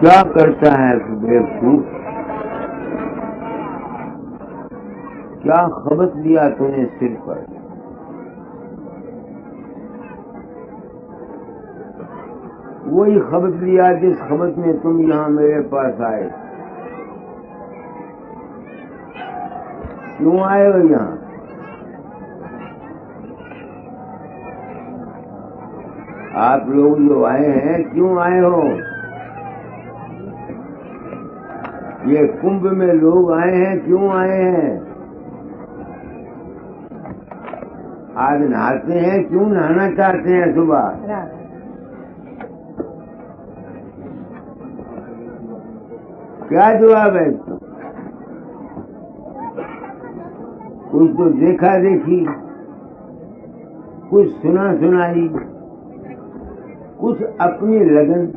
क्या करता है बेवकूफ? क्या खबत लिया तूने सिर पर? वही खबत लिया जिस खबत में तुम यहाँ मेरे पास आए। क्यों आए हो यहाँ? आप लोग जो आए हैं क्यों आए हो? ये कुंभ में लोग आए हैं, क्यों आए हैं? आज नहाते हैं, क्यों नहाना चाहते हैं सुबह? क्या जवाब है इसका? कुछ तो देखा देखी, कुछ सुना सुनाई, कुछ अपनी लगन।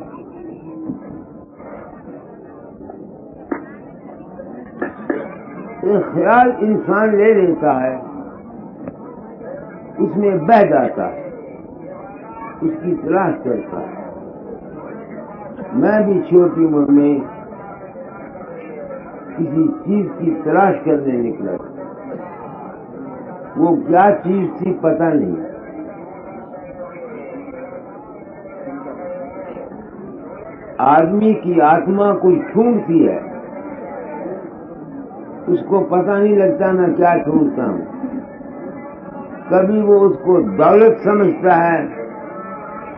एक ख्याल इंसान ले लेता है, उसमें बह जाता है, उसकी तलाश करता है। मैं भी छोटी उम्र में किसी चीज की तलाश करने निकला। वो क्या चीज थी पता नहीं। आदमी की आत्मा कुछ ढूंढती है, उसको पता नहीं लगता मैं क्या ढूंढता हूँ। कभी वो उसको दौलत समझता है,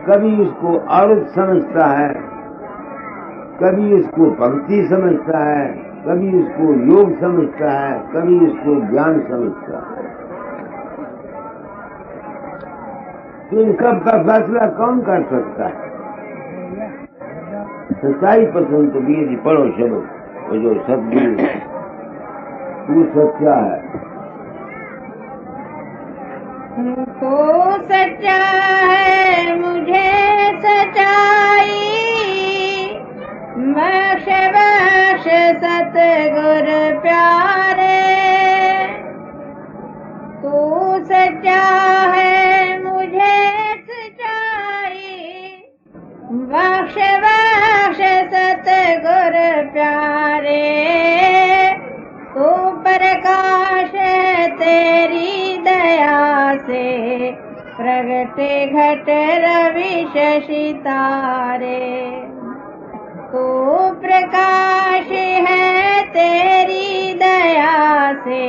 कभी उसको औरत समझता है, कभी उसको भक्ति समझता है, कभी उसको योग समझता है, कभी उसको ज्ञान समझता है। तो इन सब का फैसला कौन कर सकता है? सच्चाई पसंद तो भी पढ़ो शब्द, वो जो सदगुरु तू सच्चा है। तू सच्चा है मुझे सच्चाई, बख्श बख्श सतगुर प्यारे। तू सच्चा है मुझे सच्चाई, बख्श बख्श सतगुर प्यारे। तू प्रकाश तेरी दया से, प्रगटे घट रवि शशि तारे। तू प्रकाश है तेरी दया से,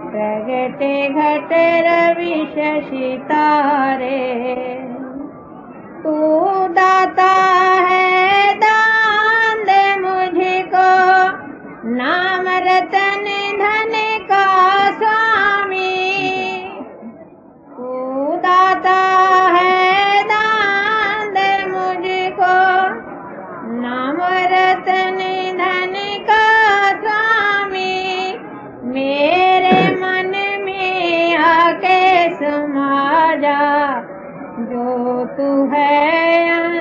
प्रगटे घट रवि शशि तारे। तू दाता है दान दे मुझको, नाम रतन धन का स्वामी। तू दाता है दान दे मुझको, नाम रतन धन का स्वामी। मेरे मन में आके समा जा, जो तू है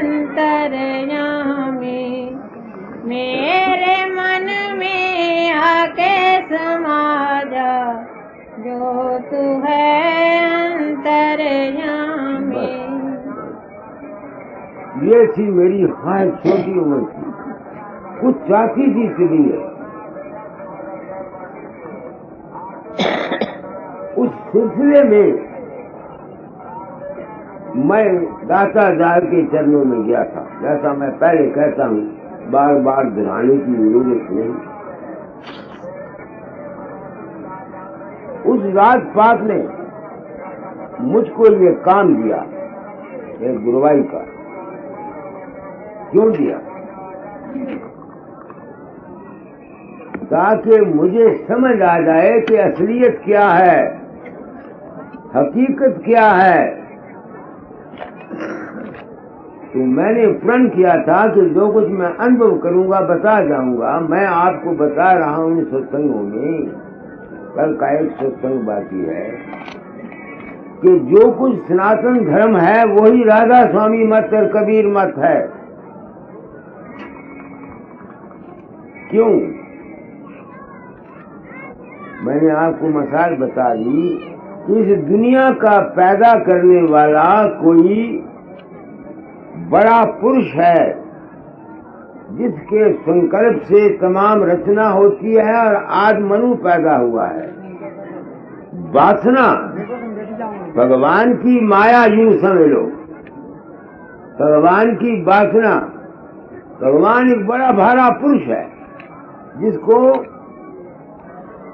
अंतर्यामी। मेरे मन में आके समा जा, जो तू है अंतर्यामी। ये थी मेरी ख्वाहिश छोटी उम्र की, कुछ चाहती थी इसलिए। उस सिलसिले में मैं दाता दाल के चरणों में गया था। जैसा मैं पहले कहता हूँ, बार बार दोहराने की जरूरत नहीं। उस रात पाक ने मुझको ये काम दिया, एक गुरुवाई का। क्यों दिया? ताकि मुझे समझ आ जाए कि असलियत क्या है, हकीकत क्या है। तो मैंने प्रण किया था कि जो कुछ मैं अनुभव करूंगा बता जाऊंगा। मैं आपको बता रहा हूं सत्संगों में, कल का एक सत्संग बाकी है, कि जो कुछ सनातन धर्म है वही राधा स्वामी मत और कबीर मत है। क्यों? मैंने आपको मिसाल बता दी कि इस दुनिया का पैदा करने वाला कोई बड़ा पुरुष है, जिसके संकल्प से तमाम रचना होती है और आज मनु पैदा हुआ है। वासना भगवान की माया यूं समझ लो, भगवान की वासना। भगवान एक बड़ा भारा पुरुष है जिसको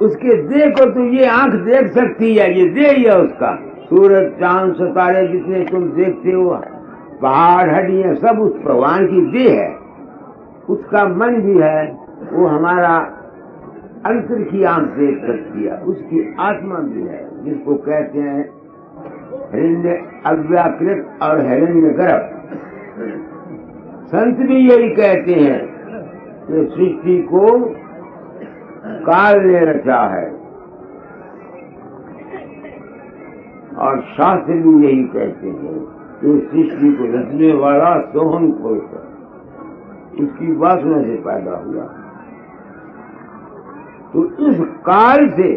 उसके देह को तो ये आंख देख सकती है, ये देह ही है उसका। सूरज चांद सितारे जितने तुम देखते हो, पहाड़ हड्डियां सब उस भगवान की देह है। उसका मन भी है, वो हमारा अंतर की आंख देख सकती है। उसकी आत्मा भी है जिसको कहते हैं हिरण्य अव्याकृत और हिरण्य गर्भ। संत भी यही कहते हैं कि सृष्टि को काल ने रचा है, और शास्त्र भी यही कहते हैं कि सृष्टि को रचने वाला सोहन पुरुष है, उसकी वासना से पैदा हुआ। तो इस काल से,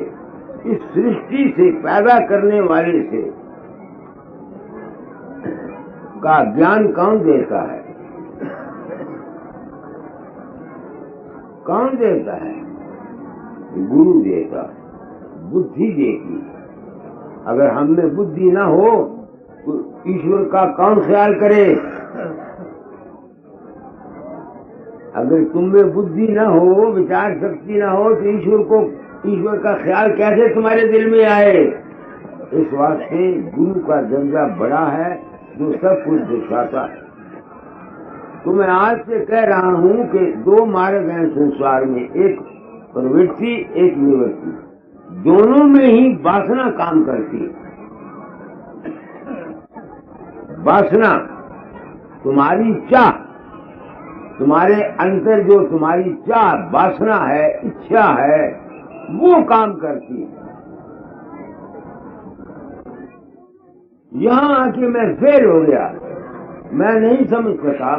इस सृष्टि से पैदा करने वाले से का ज्ञान कौन देता है? कौन देता है? गुरु देता, बुद्धि देती। अगर हम में बुद्धि ना हो तो ईश्वर का कौन ख्याल करे? अगर तुम में बुद्धि ना हो, विचार शक्ति ना हो, तो ईश्वर का ख्याल कैसे तुम्हारे दिल में आए? इस वास्ते गुरु का दर्जा बड़ा है जो सब कुछ दिखाता है। तो मैं आज से कह रहा हूं कि दो मार्ग हैं संसार में, एक प्रवृत्ति, एक निवृत्ति। दोनों में ही वासना काम करती है। वासना तुम्हारी चाह, तुम्हारे अंदर जो तुम्हारी चाह, वासना है, इच्छा है, वो काम करती है। यहां आके मैं फेल हो गया, मैं नहीं समझ सका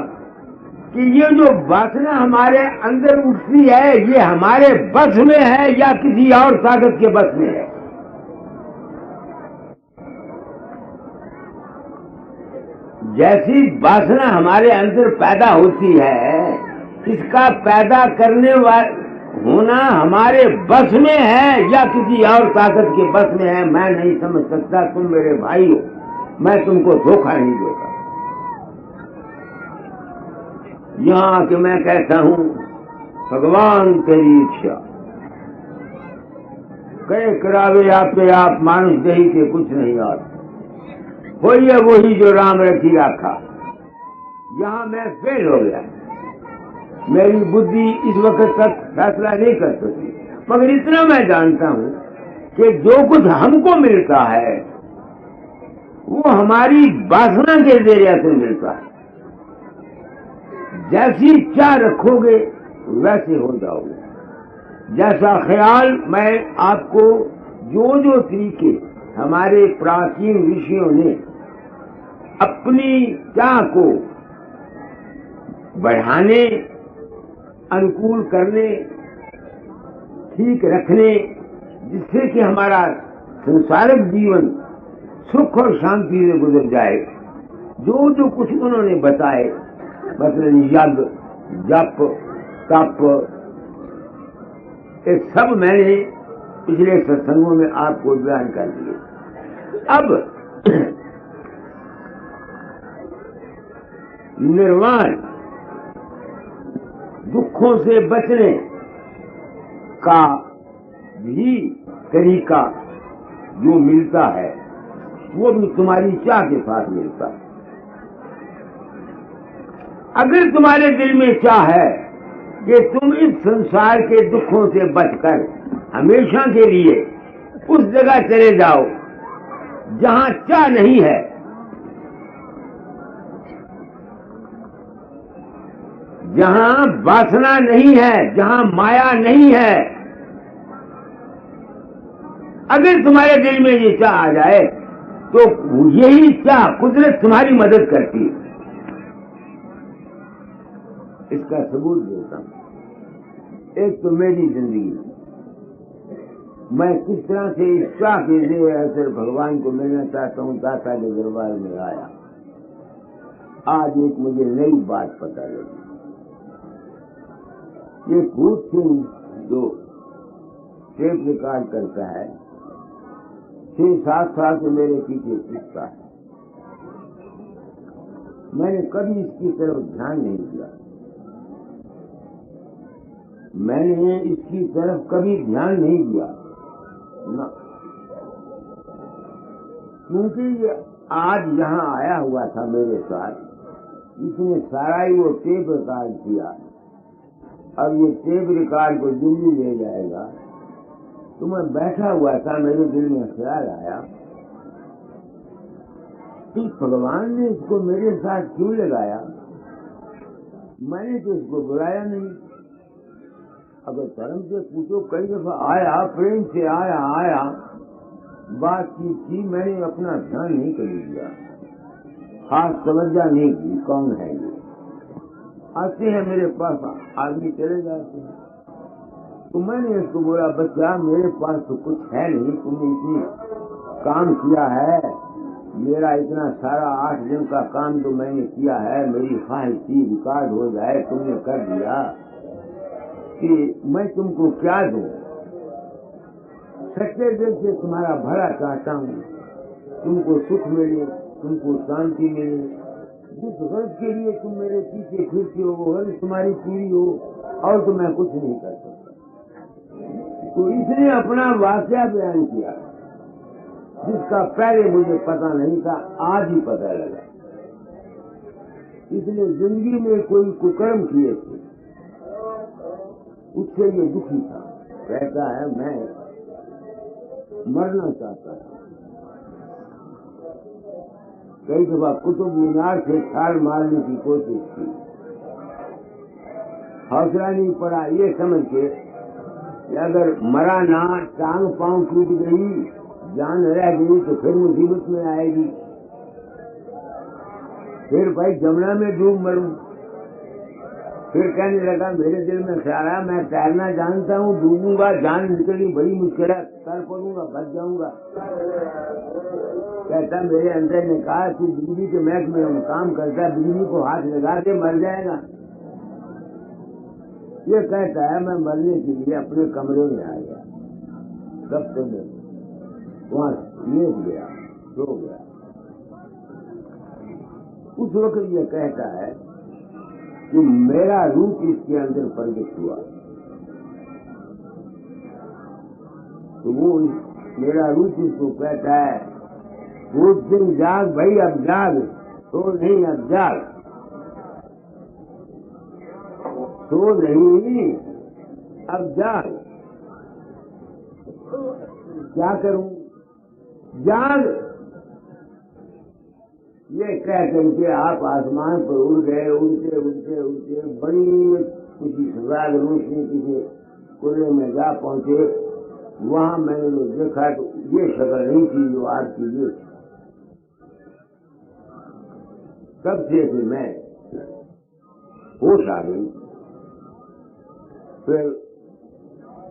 कि ये जो वासना हमारे अंदर उठती है, ये हमारे बस में है या किसी और ताकत के बस में है। जैसी वासना हमारे अंदर पैदा होती है, इसका पैदा करने होना हमारे बस में है या किसी और ताकत के बस में है, मैं नहीं समझ सकता। तुम मेरे भाई हो, मैं तुमको धोखा नहीं देता। यहां आके मैं कहता हूं, भगवान तेरी इच्छा कहे करावे आप पे आप, मानुष दही के कुछ नहीं आते, वही है वही जो राम रखी रखा। यहां मैं फेल हो गया, मेरी बुद्धि इस वक्त तक फैसला नहीं कर सकती। मगर इतना मैं जानता हूं कि जो कुछ हमको मिलता है वो हमारी वासना के जरिए से मिलता है। जैसी इच्छा रखोगे वैसे हो जाओगे। जैसा ख्याल, मैं आपको जो जो तरीके हमारे प्राचीन ऋषियों ने अपनी चाह को बढ़ाने, अनुकूल करने, ठीक रखने, जिससे कि हमारा संसारिक जीवन सुख और शांति से गुजर जाए, जो जो कुछ उन्होंने बताए, मतलब यज्ञ, जप, तप, ये सब मैंने पिछले सत्संगों में आपको बयान कर दिए। अब निर्वाण, दुखों से बचने का भी तरीका जो मिलता है वो भी तुम्हारी चाह के साथ मिलता है। अगर तुम्हारे दिल में चाह है कि तुम इस संसार के दुखों से बचकर हमेशा के लिए उस जगह चले जाओ जहां चाह नहीं है, जहां वासना नहीं है, जहां माया नहीं है, अगर तुम्हारे दिल में ये चाह आ जाए तो यही चाह कुदरत तुम्हारी मदद करती है। इसका सबूत देता हूं। एक तो मेरी जिंदगी, मैं किस तरह से इस चाह के लिए ऐसे भगवान को मिलना चाहता हूं, दाता के दरबार में आया। आज एक मुझे नई बात पता लगी। ये भूत सिंह जो टेप रिकॉर्ड करता है 6-7 साल से मेरे पीछे पूछता है। मैंने कभी इसकी तरफ ध्यान नहीं दिया, मैंने इसकी तरफ कभी ध्यान नहीं दिया ना, क्योंकि ये आज यहाँ आया हुआ था मेरे साथ, इसने सारा ही वो टेप रिकॉर्ड किया। अब ये टेप रिकॉर्ड को दिल्ली ले जाएगा, तो मैं बैठा हुआ था, मेरे दिल में ख्याल आया कि भगवान ने इसको मेरे साथ क्यों लगाया, मैंने तो इसको बुलाया नहीं। अगर धर्म से पूछो, कई दफा आया, प्रेम से आया, बातचीत की, मैंने अपना ध्यान नहीं कर दिया, खास तवज्जो नहीं की कौन है ये। आते हैं मेरे पास आदमी, चले जाते हैं, तो मैंने इसको बोला, बच्चा मेरे पास तो कुछ है नहीं, तुमने इतनी काम किया है, मेरा इतना सारा 8 दिन का काम तो मैंने किया है, मेरी ख्वाहिश थी रिकॉर्ड हो जाए, तुमने कर दिया, कि मैं तुमको क्या दूं, सच्चे दिल से तुम्हारा भला चाहता हूँ, तुमको सुख मिले, तुमको शांति मिले, जिस गर्ज के लिए तुम मेरे पीछे फिरते हो वो गर्ज तुम्हारी पूरी हो, और तो मैं कुछ नहीं कर सकता। तो इसने अपना वाकया बयान किया, जिसका पहले मुझे पता नहीं था, आज ही पता लगा। इसने जिंदगी में कोई कुकर्म किए थे, उससे ये दुखी था। कहता है मैं मरना चाहता था, कई दफा कुतुब मीनार से छाल मारने की कोशिश की, हौसला नहीं पड़ा, ये समझ के कि अगर मरा ना, टांग पांव टूट गई, जान रह गई तो फिर मुसीबत में आएगी, फिर भाई जमुना में डूब मरूं। फिर कहने लगा, मेरे दिल में ख्याल आया, मैं तैरना जानता हूँ, डूबूंगा, जान निकलनी बड़ी मुश्किल है, कर पड़ूंगा, बच जाऊंगा। कहता मेरे अंदर ने कहा, तू बिजली के महकमे में काम करता है, बिजली को हाथ लगा के मर जाएगा। ये कहता है मैं मरने के लिए अपने कमरे में आ गया, दफ्तर में, वहां लेट गया, सो गया। उस वक्त ये कहता है कि मेरा रूप इसके अंदर प्रकट हुआ, तो वो मेरा रूप इसको कहता है, भूत सिंह जाग भाई, अब जाग, सो नहीं अब जाग, सो नहीं अब जाग। क्या करूं, जाग। ये कह करके आप आसमान पर उड़ गए, उड़ते उड़ते उड़ते बड़ी किसी सजाद रोशनी किसी कुएं में जा पहुंचे। वहां मैंने जो देखा तो ये शक्ल नहीं थी जो आज की ये, तब से मैं होश आ गई। फिर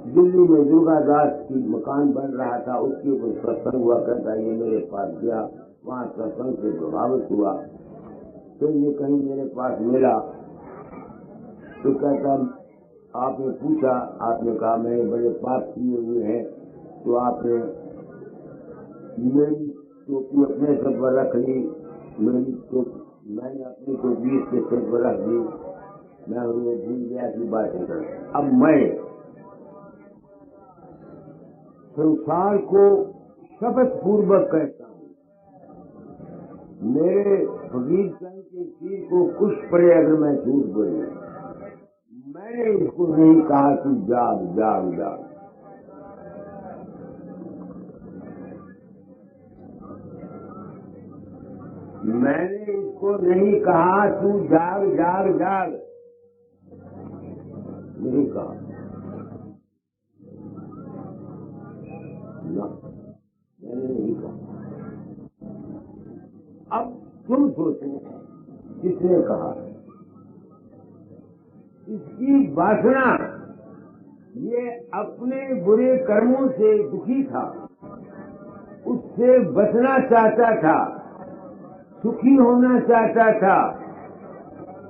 दिल्ली में दुर्गा दास की मकान बन रहा था, उसके ऊपर सत्संग हुआ करता, ये मेरे पास गया, वहाँ सत्संग से प्रभावित हुआ। फिर ये कहीं मेरे पास मिला तो कहता, आपने पूछा, आपने कहा मैंने बड़े पाप किए हुए हैं, तो आपने मेरी टोपी अपने सर पर रख ली, मैंने अपनी टोपी इसके सर पर रख दी, मैं उन्हें भूल गया की बातें कर। अब मैं संसार को शपथ पूर्वक कहता हूँ, मेरे फकीर चंद के सिर को कुछ पड़े अगर मैं झूठ बोलूं, मैंने इसको नहीं कहा कि जाग जाग जाग। मैंने इसको नहीं कहा तू जाग जाग जाग, नहीं कहा ना, मैंने नहीं कहा। अब तुम सोचो, किसने कहा? इसकी वासना, ये अपने बुरे कर्मों से दुखी था, उससे बचना चाहता था, सुखी होना चाहता था,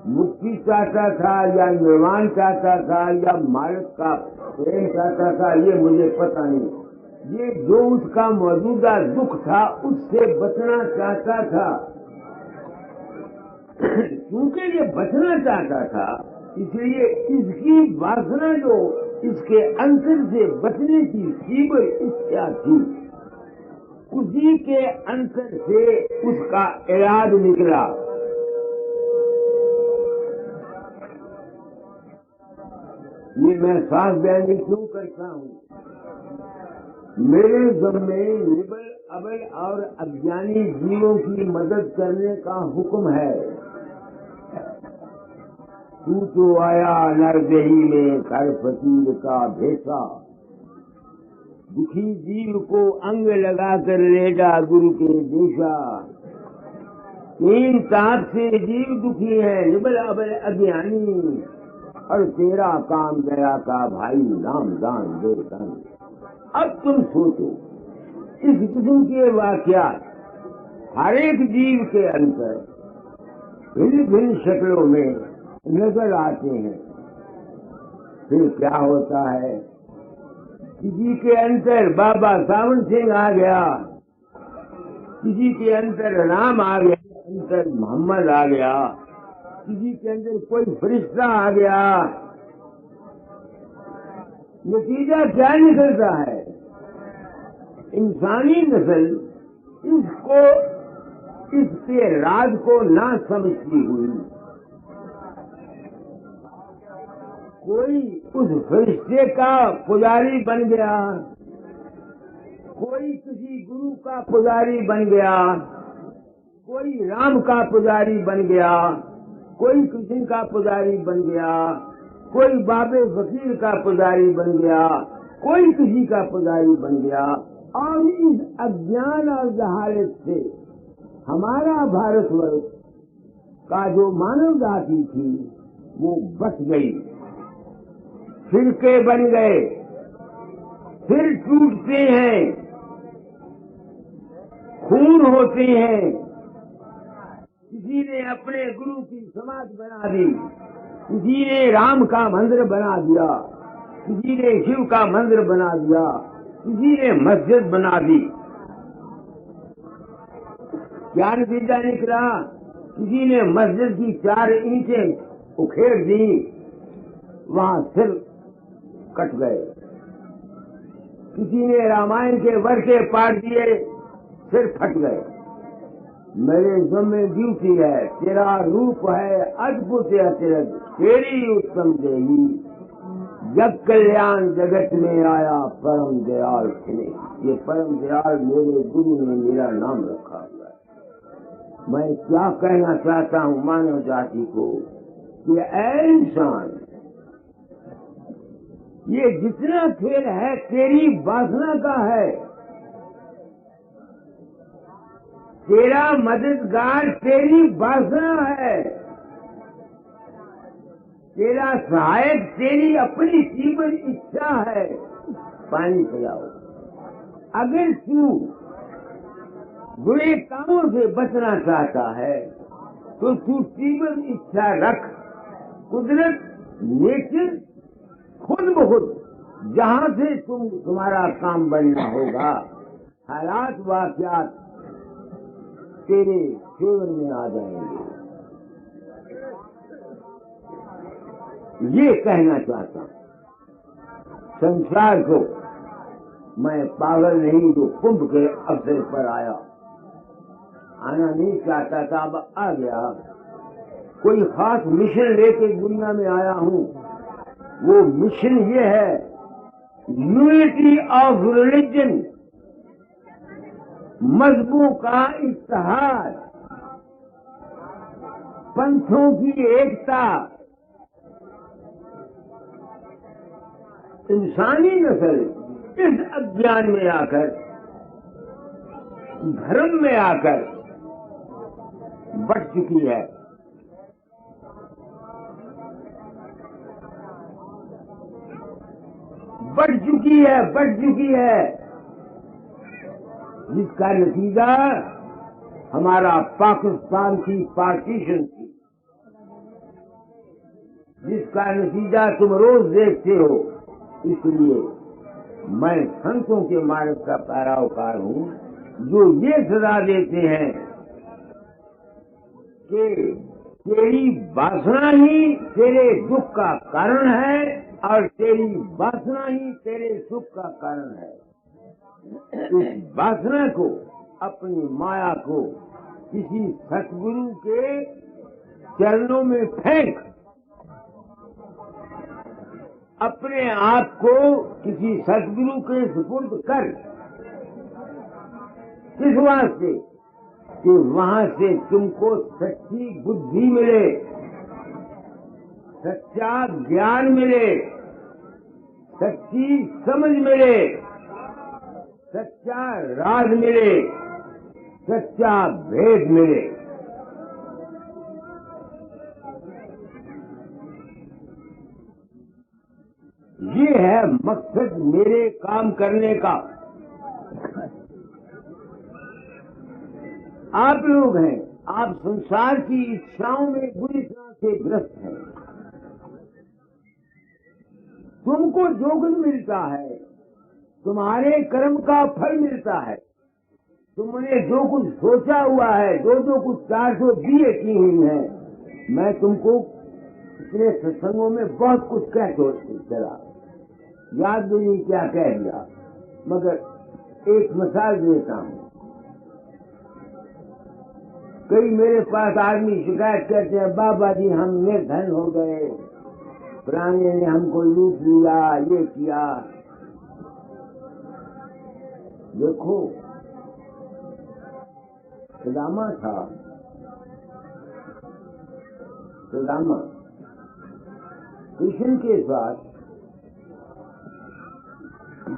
मुक्ति चाहता था या निर्वाण चाहता था या मालिक का प्रेम चाहता था, ये मुझे पता नहीं। ये जो उसका मौजूदा दुख था उससे बचना चाहता था। क्योंकि ये बचना चाहता था, इसलिए इसकी वासना जो इसके अंतर से बचने की तीव्र इच्छा थी, उसी के अंतर से उसका इलाज निकला। ये मैं साफ बयानी क्यों करता हूँ? मेरे ज़म्मे निबल अबल और अज्ञानी जीवों की मदद करने का हुक्म है। तू तो आया नरदेही में कर फकीर का भेसा, दुखी जीव को अंग लगा कर ले जा गुरु के देशा। तीन ताप से जीव दुखी है, निबल अबल अज्ञानी, और तेरा काम गया का भाई नाम दान दे दान। अब तुम सोचो, इस किस्म के वाक़यात हर एक जीव के अंदर भिन्न भिन्न शक्लों में नजर आते हैं। फिर क्या होता है? किसी के अंदर बाबा सावन सिंह आ गया, किसी के अंदर राम आ गया, अंदर मोहम्मद आ गया, किसी के अंदर कोई फरिश्ता आ गया। नतीजा क्या निकलता है? इंसानी नस्ल इसको, इसके राज को ना समझती हुई कोई उस फरिश्ते का पुजारी बन गया, कोई किसी गुरु का पुजारी बन गया, कोई राम का पुजारी बन गया, कोई कृष्ण का पुजारी बन गया, कोई बाबे फकीर का पुजारी बन गया, कोई किसी का पुजारी बन गया। और इस अज्ञान और जहालत से हमारा भारतवर्ष का जो मानव जाति थी वो बच गई। फिरके बन गए, फिर टूटते हैं, खून होते हैं। किसी ने अपने गुरु की समाधि बना दी, किसी ने राम का मंदिर बना दिया, किसी ने शिव का मंदिर बना दिया, किसी ने मस्जिद बना दी। क्या नतीजा निकला? किसी ने मस्जिद की 4 ईंटें उखेड़ दी, वहां सिर कट गए। किसी ने रामायण के वर्षे पाट दिए, सिर फट गए। मेरे ज़म्मे ड्यूटी है, तेरा रूप है अद्भुत अतिरथ, तेरी उत्तम देही, जग कल्याण जगत में आया परम दयाल ने। ये परम दयाल मेरे गुरु ने मेरा नाम रखा हुआ है। मैं क्या कहना चाहता हूँ मानव जाति को कि ऐ इंसान, ये जितना खेल है तेरी वासना का है। तेरा मददगार तेरी वासना है, तेरा सहायक तेरी अपनी तीव्र इच्छा है। पानी पिलाओ। अगर तू बुरे कामों से बचना चाहता है तो तू तीव्र इच्छा रख। कुदरत, नेचर खुद ब खुद जहाँ से तुम्हारा काम बनना होगा, हालात वाक़यात तेरे फेवर में आ जाएंगे। ये कहना चाहता हूँ। संसार को मैं पागल नहीं जो कुंभ के अवसर पर आया, आना नहीं चाहता था, अब आ गया। कोई खास मिशन लेके दुनिया में आया हूँ। वो मिशन ये है, यूनिटी ऑफ रिलीजन, मजहबों का इत्तेहाद, पंथों की एकता। इंसानी नस्ल इस अज्ञान में आकर, धर्म में आकर बढ़ चुकी है। बढ़ चुकी है, जिसका नतीजा हमारा पाकिस्तान की पार्टीशन थी। उसका नतीजा तुम रोज देखते हो। इसलिए मैं संतों के मार्ग का पैरोकार हूँ, जो ये सदा देते हैं कि तेरी वासना ही तेरे दुख का कारण है और तेरी वासना ही तेरे सुख का कारण है। उस वासना को, अपनी माया को किसी सतगुरु के चरणों में फेंक, अपने आप को किसी सतगुरु के सुपुर्द कर। किस वास्ते? कि वहां से तुमको सच्ची बुद्धि मिले, सच्चा ज्ञान मिले, सच्ची समझ मिले, सच्चा राज मिले, सच्चा भेद मिले। ये है मकसद मेरे काम करने का। आप लोग हैं, आप संसार की इच्छाओं में बुरी तरह से ग्रस्त हैं। तुमको जो कुछ मिलता है, तुम्हारे कर्म का फल मिलता है। तुमने जो कुछ सोचा हुआ है, जो कुछ 400 दिए की हुई है, मैं तुमको इतने सत्संगों में बहुत कुछ कह चला, याद भी नहीं क्या कह दिया, मगर एक मिसाल देता हूँ। कई मेरे पास आदमी शिकायत करते हैं, बाबा जी हम निर्धन हो गए, पुराने ने हमको लूट लिया, ये किया। देखो, सुदामा था, सुदामा कृष्ण के साथ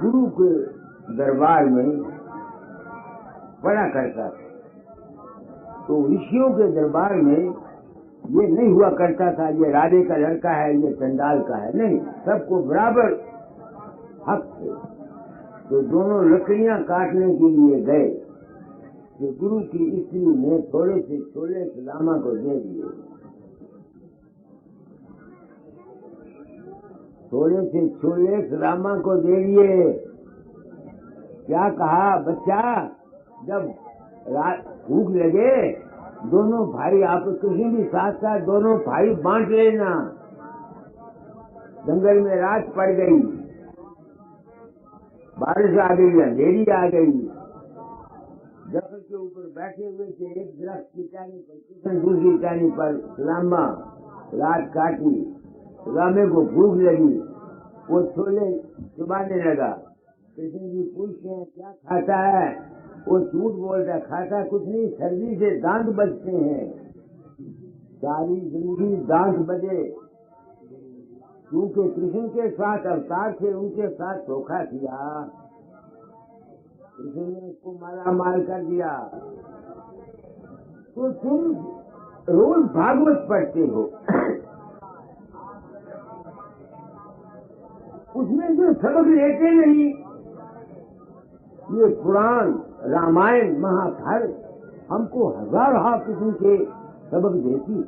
गुरु के दरबार में पढ़ा करता था। तो ऋषियों के दरबार में ये नहीं हुआ करता था ये राधे का लड़का है, ये चंडाल का है, नहीं, सबको बराबर हक थे। तो दोनों लकड़ियां काटने के लिए गए, तो गुरु की स्त्री ने थोड़े से छोले सुदामा को दे दिए। थोड़े से छोले सुदामा को दे दिए। क्या कहा, बच्चा जब भूख लगे, दोनों भाई, आप किसी भी साथ साथ दोनों भाई बांट लेना। जंगल में रात पड़ गई, बारिश आ गई, अंधेरी आ गई। दरख्त के ऊपर बैठे हुए थे, एक दरख्त की टहनी पर कृष्ण, दूसरी टहनी पर सुदामा। रात काटी, सुदामे को भूख लगी, वो छोले चुबाने लगा। कृष्ण जी पूछते हैं क्या खाता है? वो झूठ बोलता, खाता कुछ नहीं, सर्दी से दांत बजते हैं। सारी जिंदगी दांत बजे, क्योंकि कृष्ण के साथ अवतार थे, उनके साथ धोखा किया, कृष्ण ने उसको मारा मार कर दिया। तो तुम रोज भागवत पढ़ते हो, उसमें जो सबक लेते नहीं, ये पुराण, रामायण, महाभारत हमको हजार किस्म के सबक देती।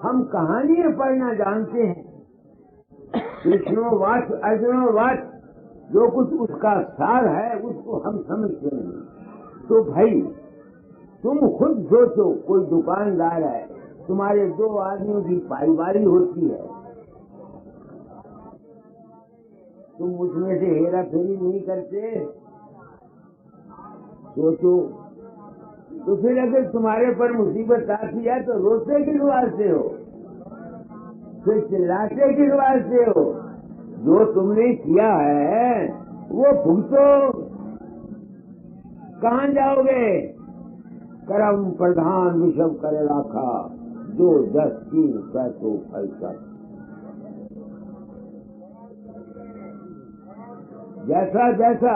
हम कहानियां पढ़ना जानते हैं, कृष्णोवाच अर्जुनोवाच, जो कुछ उसका सार है उसको हम समझते नहीं। तो भाई तुम खुद सोचो, कोई दुकानदार है, तुम्हारे 2 आदमियों की पाईवारी होती है, तुम उसमें से हेरा फेरी नहीं करते? सोचो। तो फिर अगर तुम्हारे पर मुसीबत आती है तो रोते किस वास्ते हो, फिर चिल्लाते किस वास्ते हो? जो तुमने किया है वो भुगतो। कहाँ जाओगे? करम प्रधान विषम करे राखा, जो 10 की पैसों फल कर। जैसा जैसा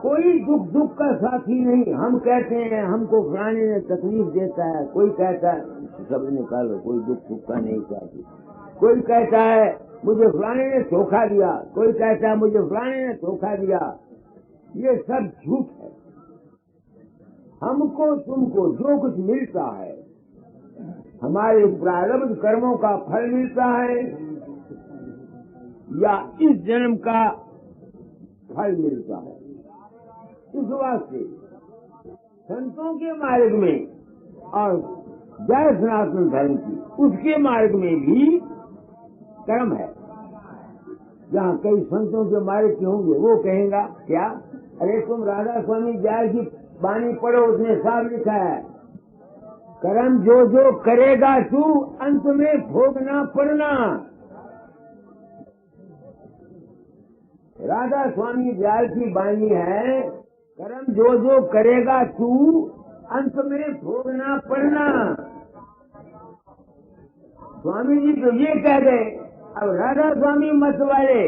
कोई दुख का साथी नहीं। हम कहते हैं हमको फलाने ने तकलीफ देता है, कोई कहता है सब निकालो, कोई दुख का नहीं साथी। कोई कहता है मुझे फलाने ने धोखा दिया, कोई कहता है मुझे फलाने ने धोखा दिया। ये सब झूठ है। हमको तुमको जो कुछ मिलता है हमारे प्रारब्ध कर्मों का फल मिलता है या इस जन्म का फल मिलता है। इस वास्ते संतों के मार्ग में और जय सनातन धर्म की उसके मार्ग में भी कर्म है। जहाँ कई संतों के मार्ग के होंगे वो कहेगा क्या, अरे तुम राधा स्वामी जय की वाणी पढ़ो, उसने साफ लिखा है कर्म जो जो करेगा तू अंत में भोगना पड़ना। राधा स्वामी दयाल की वाणी है कर्म जो जो करेगा तू अंत में भोगना पड़ना। स्वामी जी तो ये कह गए। अब राधा स्वामी मत वाले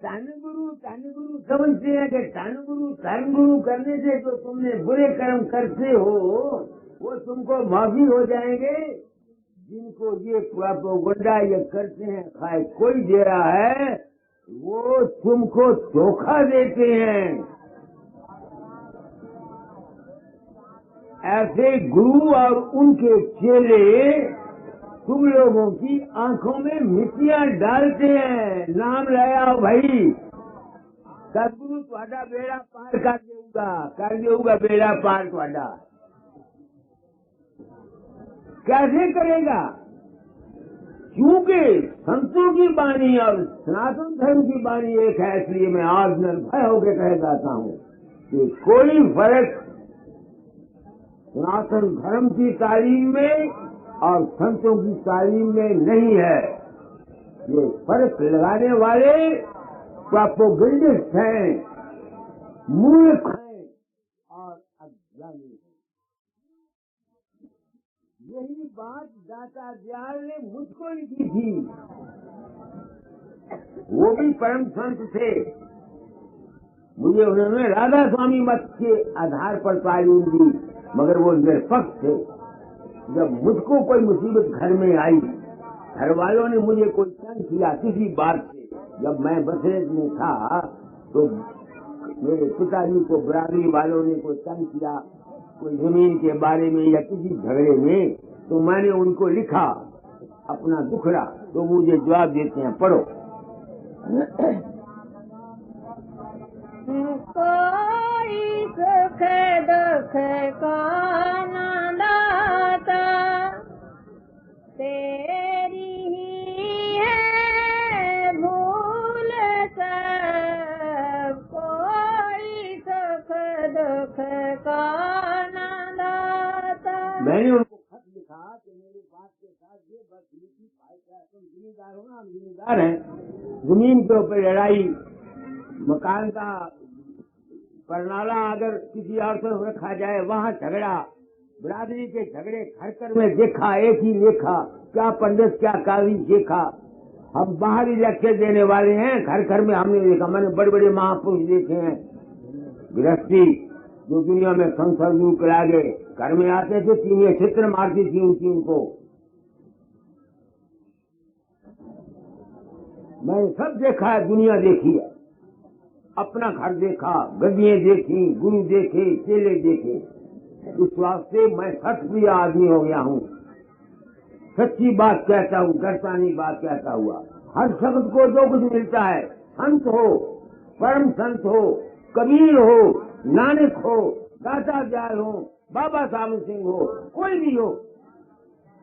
धन गुरु समझते हैं कि धन गुरु धर्म गुरु करने से तो तुमने बुरे कर्म करते हो वो तुमको माफी हो जाएंगे। जिनको ये गुंडा ये करते हैं खाए कोई दे रहा है वो तुमको धोखा देते हैं। ऐसे गुरु और उनके चेले तुम लोगों की आंखों में मिट्टियां डालते हैं। नाम लाया भाई सदगुरु ਤੁਹਾਡਾ बेड़ा पार कर देगा बेड़ा पार ਤੁਹਾਡਾ। कैसे करेगा? क्योंकि संतों की वाणी और सनातन धर्म की वाणी एक है। इसलिए मैं आज निर्भय होकर कह जाता हूँ कि कोई फर्क सनातन धर्म की तालीम में और संतों की तालीम में नहीं है। ये फर्क लगाने वाले प्रोपेगेंडिस्ट हैं, मूर्ख हैं और अज्ञानी हैं। यही बात दाता दयाल ने मुझको लिखी थी। वो भी परम संत थे। मुझे उन्होंने राधा स्वामी मत के आधार पर तालीम दी, मगर वो निरपक्ष थे। जब मुझको कोई मुसीबत घर में आई, घर वालों ने मुझे कोई तंग किया किसी बात से, जब मैं बसरेज में था तो मेरे पिताजी को बरादरी वालों ने कोई तंग किया कोई जमीन के बारे में या किसी झगड़े में, तो मैंने उनको लिखा अपना दुखड़ा, तो मुझे जवाब देते हैं पढ़ो। कोई सुख दुख का न दाता तेरी ही है भूल सब। कोई सुख दुख का न दाता। मैंने उनको खत लिखा कि मेरी बात के साथ ये बस लिखी तुम जिम्मेदार हो ना, हम जिम्मेदार हैं। जमीन के ऊपर लड़ाई, मकान का परनाला अगर किसी और से रखा जाए वहाँ झगड़ा, बिरादरी के झगड़े घर घर में देखा, एक ही लेखा, क्या पंडित क्या काजी देखा। हम बाहरी लेक्चर देने वाले हैं, घर घर में हमने देखा। मैंने बड़े बड़े महापुरुष देखे हैं, गृहस्थी जो दुनिया में संसद युग करा गए, घर में आते थे तीन चित्र मारती थी उनकी उनको। मैंने सब देखा है, दुनिया देखी है, अपना घर देखा, गद्दियां देखी, गुरु देखे, चेले देखे। इस वास्ते मैं सत्प्रिय आदमी हो गया हूँ। सच्ची बात कहता हूँ, डरता नहीं बात कहता हुआ। हर शब्द को जो कुछ मिलता है, संत हो, परम संत हो, कबीर हो, नानक हो, दाता दयाल हो, बाबा साहब सिंह हो, कोई भी हो,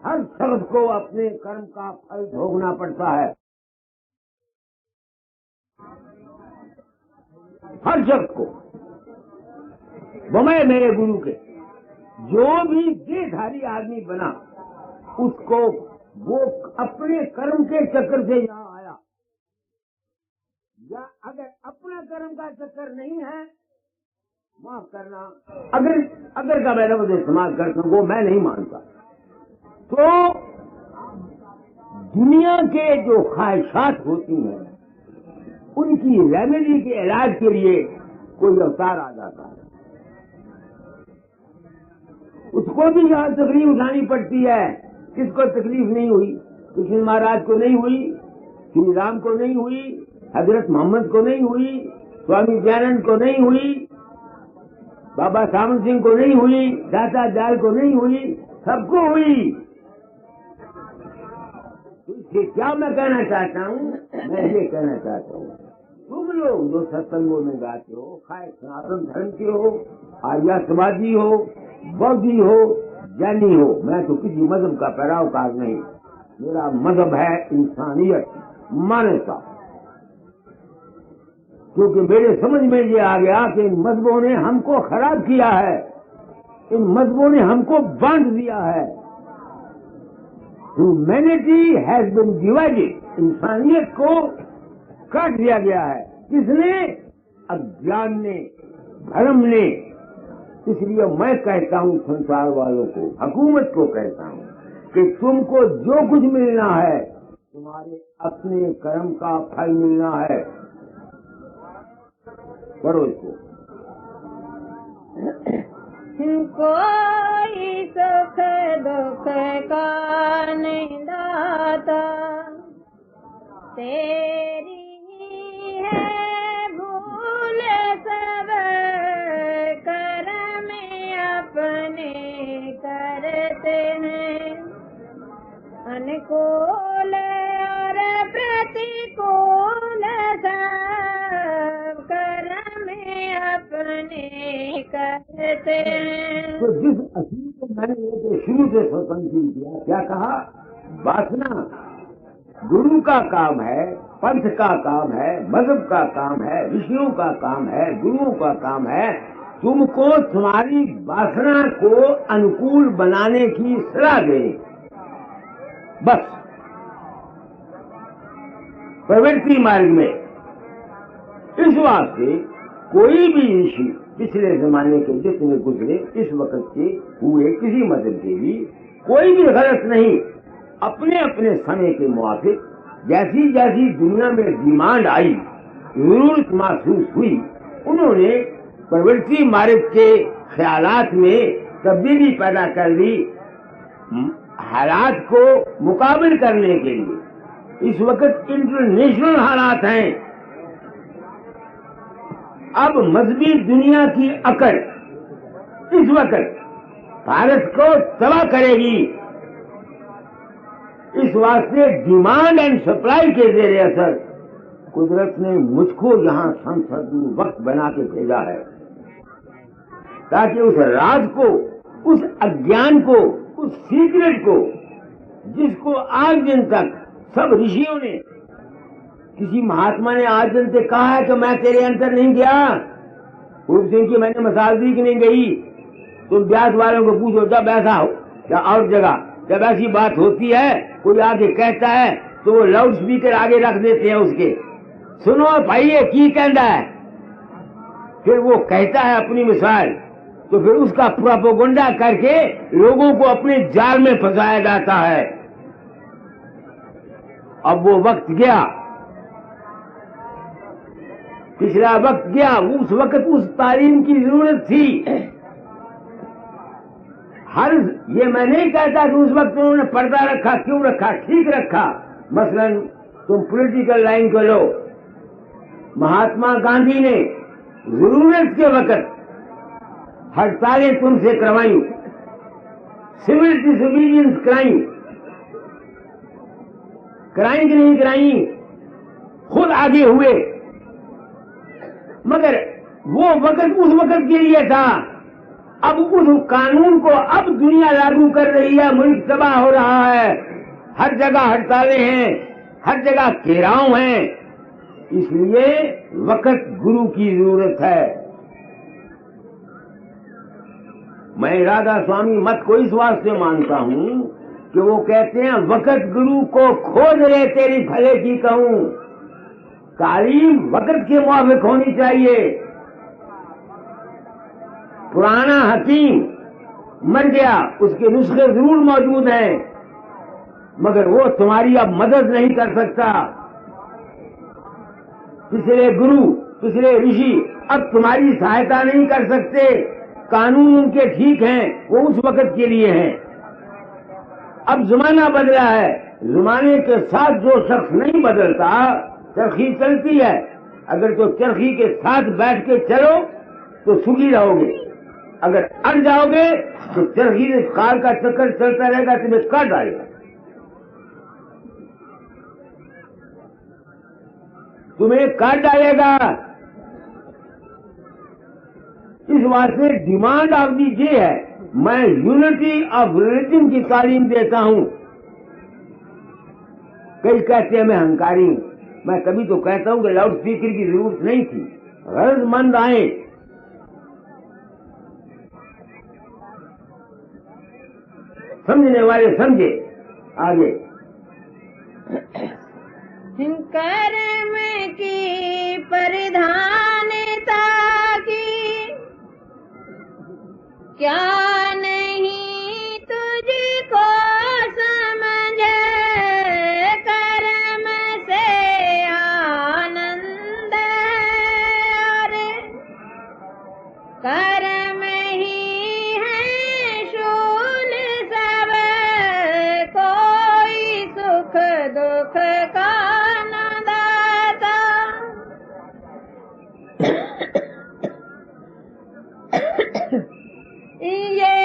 हर शब्द को अपने कर्म का फल भोगना पड़ता है। हर शब्द को बमय मेरे गुरु के जो भी देहधारी आदमी बना उसको वो अपने कर्म के चक्कर से यहाँ आया, या अगर अपना कर्म का चक्कर नहीं है, माफ करना, अगर का मैंने मुझे समाज करता वो मैं नहीं मानता। तो दुनिया के जो ख्वाहिशात होती हैं उनकी रेमेडी के इलाज के लिए कोई अवतार आ जाता है, उसको भी यहाँ तकलीफ उठानी पड़ती है। किसको तकलीफ नहीं हुई? कृष्ण महाराज को नहीं हुई, श्री राम को नहीं हुई, हजरत मोहम्मद को नहीं हुई, स्वामी दयानंद को नहीं हुई, बाबा सामन सिंह को नहीं हुई, दाता दयाल को नहीं हुई, सबको हुई। तो क्या मैं कहना चाहता हूँ, मैं ये कहना चाहता हूँ, तुम लोग जो सत्संगों में गाते हो, खाए सनातन धर्म के हो, आर्यवादी हो, बौद्धी हो, जैनी हो, मैं तो किसी मजहब का पैरोकार नहीं। मेरा मजहब है इंसानियत, मानवता। क्योंकि मेरे समझ में ये आ गया कि इन मजहबों ने हमको खराब किया है, इन मजहबों ने हमको बांट दिया है। ह्यूमैनिटी हैज बीन डिवाइडेड, इंसानियत को काट दिया गया है। किसने? अज्ञान ने, धर्म ने। इसलिए मैं कहता हूँ संसार वालों को, हुकूमत को कहता हूँ कि तुमको जो कुछ मिलना है, तुम्हारे अपने कर्म का फल मिलना है। पढ़ो इसको। कोई सुख दुख का नहीं दाता, तेरी ही है भूल सब कर्म अपने करते हैं। अनुकूल और प्रतिकूल सब कर्म अपने करते हैं। तो जिस असली को मैंने ये शुरू से स्वतंत्र किया, क्या कहा? वासना गुरु का काम है, पंथ का काम है, मजहब का काम है, ऋषियों का काम है, गुरुओं का काम है तुमको तुम्हारी वासना को अनुकूल बनाने की सलाह देनी। बस प्रवृत्ति मार्ग में। इस वास्ते कोई भी ऋषि पिछले जमाने के जितने गुजरे, इस वक्त के हुए, किसी मजहब के भी कोई भी गलत नहीं। अपने अपने समय के मुताबिक जैसी जैसी दुनिया में डिमांड आई, जरूरत महसूस हुई, उन्होंने प्रवृत्ति मार्ग के ख्यालात में तब्दीली पैदा कर दी हालात को मुकाबले करने के लिए। इस वक्त इंटरनेशनल हालात हैं। अब मजहबी दुनिया की अकड़ इस वक्त भारत को तबाह करेगी। इस वास्ते डिमांड एंड सप्लाई के जेर असर कुदरत ने मुझको यहाँ संसद में वक्त बना के भेजा है, ताकि उस राज को, उस अज्ञान को, उस सीक्रेट को, जिसको आज दिन तक सब ऋषियों ने, किसी महात्मा ने आज दिन तक कहा है कि मैं तेरे अंदर नहीं गया। पूर्व सिंह की मैंने मिसाल दी कि नहीं गई। तुम ब्यास वालों को पूछो, जब ऐसा हो या और जगह जब ऐसी बात होती है, कोई आगे कहता है तो वो लाउड स्पीकर आगे रख देते हैं उसके, सुनो भाई ये की कहता है। फिर वो कहता है अपनी मिसाल, तो फिर उसका प्रोपेगेंडा करके लोगों को अपने जाल में फंसाया जाता है। अब वो वक्त गया, पिछला वक्त गया। उस वक्त उस तालीम की जरूरत थी। ये मैं नहीं कहता कि उस वक्त उन्होंने पर्दा रखा, क्यों रखा, ठीक रखा। मसलन तुम पॉलिटिकल लाइन को लो, महात्मा गांधी ने जरूरत के वक्त हड़तालें तुमसे करवाई, सिविल डिसोबीडियंस कराई कि नहीं कराई, खुद आगे हुए। मगर वो वक्त उस वक्त के लिए था। अब उस कानून को अब दुनिया लागू कर रही है, मुल्क तबाह हो रहा है, हर जगह हड़तालें हैं, हर जगह घेराव हैं। इसलिए वक्त गुरु की जरूरत है। मैं राधा स्वामी मत को इस वास्ते मानता हूँ कि वो कहते हैं वक्त गुरु को खोज ले तेरी भले की कहूँ। तालीम वक्त के मुताबिक होनी चाहिए। पुराना हकीम मर गया, उसके नुस्खे जरूर मौजूद हैं, मगर वो तुम्हारी अब मदद नहीं कर सकता। पिछले गुरु, पिछले ऋषि अब तुम्हारी सहायता नहीं कर सकते। कानून उनके ठीक हैं, वो उस वक्त के लिए हैं। अब जमाना बदला है। जमाने के साथ जो शख्स नहीं बदलता, चरखी चलती है। अगर तो चरखी के साथ बैठ के चलो तो सुखी रहोगे, अगर अड़ जाओगे तो चरखी काल का चक्कर चलता रहेगा, तुम्हें काट डालेगा। तुम्हें काट डालेगा। इस वास्ते डिमांड ऑफ दी ये है, मैं यूनिटी ऑफ रिलीजन की तालीम देता हूं। कई कहते हैं मैं अहंकारी हूं। मैं कभी तो कहता हूं कि लाउड स्पीकर की जरूरत नहीं थी, गरजमंद आए। समझने वाले समझे। आगे कर्म की प्रधानता की क्या नहीं तुझको समझ, कर्म से आनंद और कर्म ही है शूल सब, कोई सुख दुख का न दाता। ये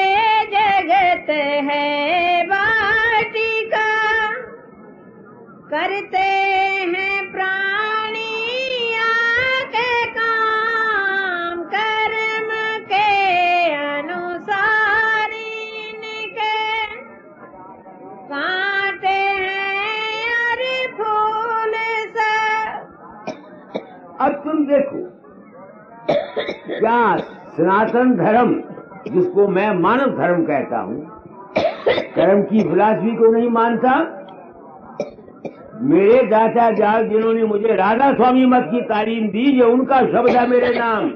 जगत है वाटिका, करते हैं प्राणी आके काम, कर्म के अनुसार इनके कांटे हैं और फूल सब। अब तुम देखो, क्या सनातन धर्म, जिसको मैं मानव धर्म कहता हूं, कर्म की फिलॉसफी को नहीं मानता? मेरे दादा जाग जिन्होंने मुझे राधा स्वामी मत की तालीम दी, ये उनका शब्द है मेरे नाम।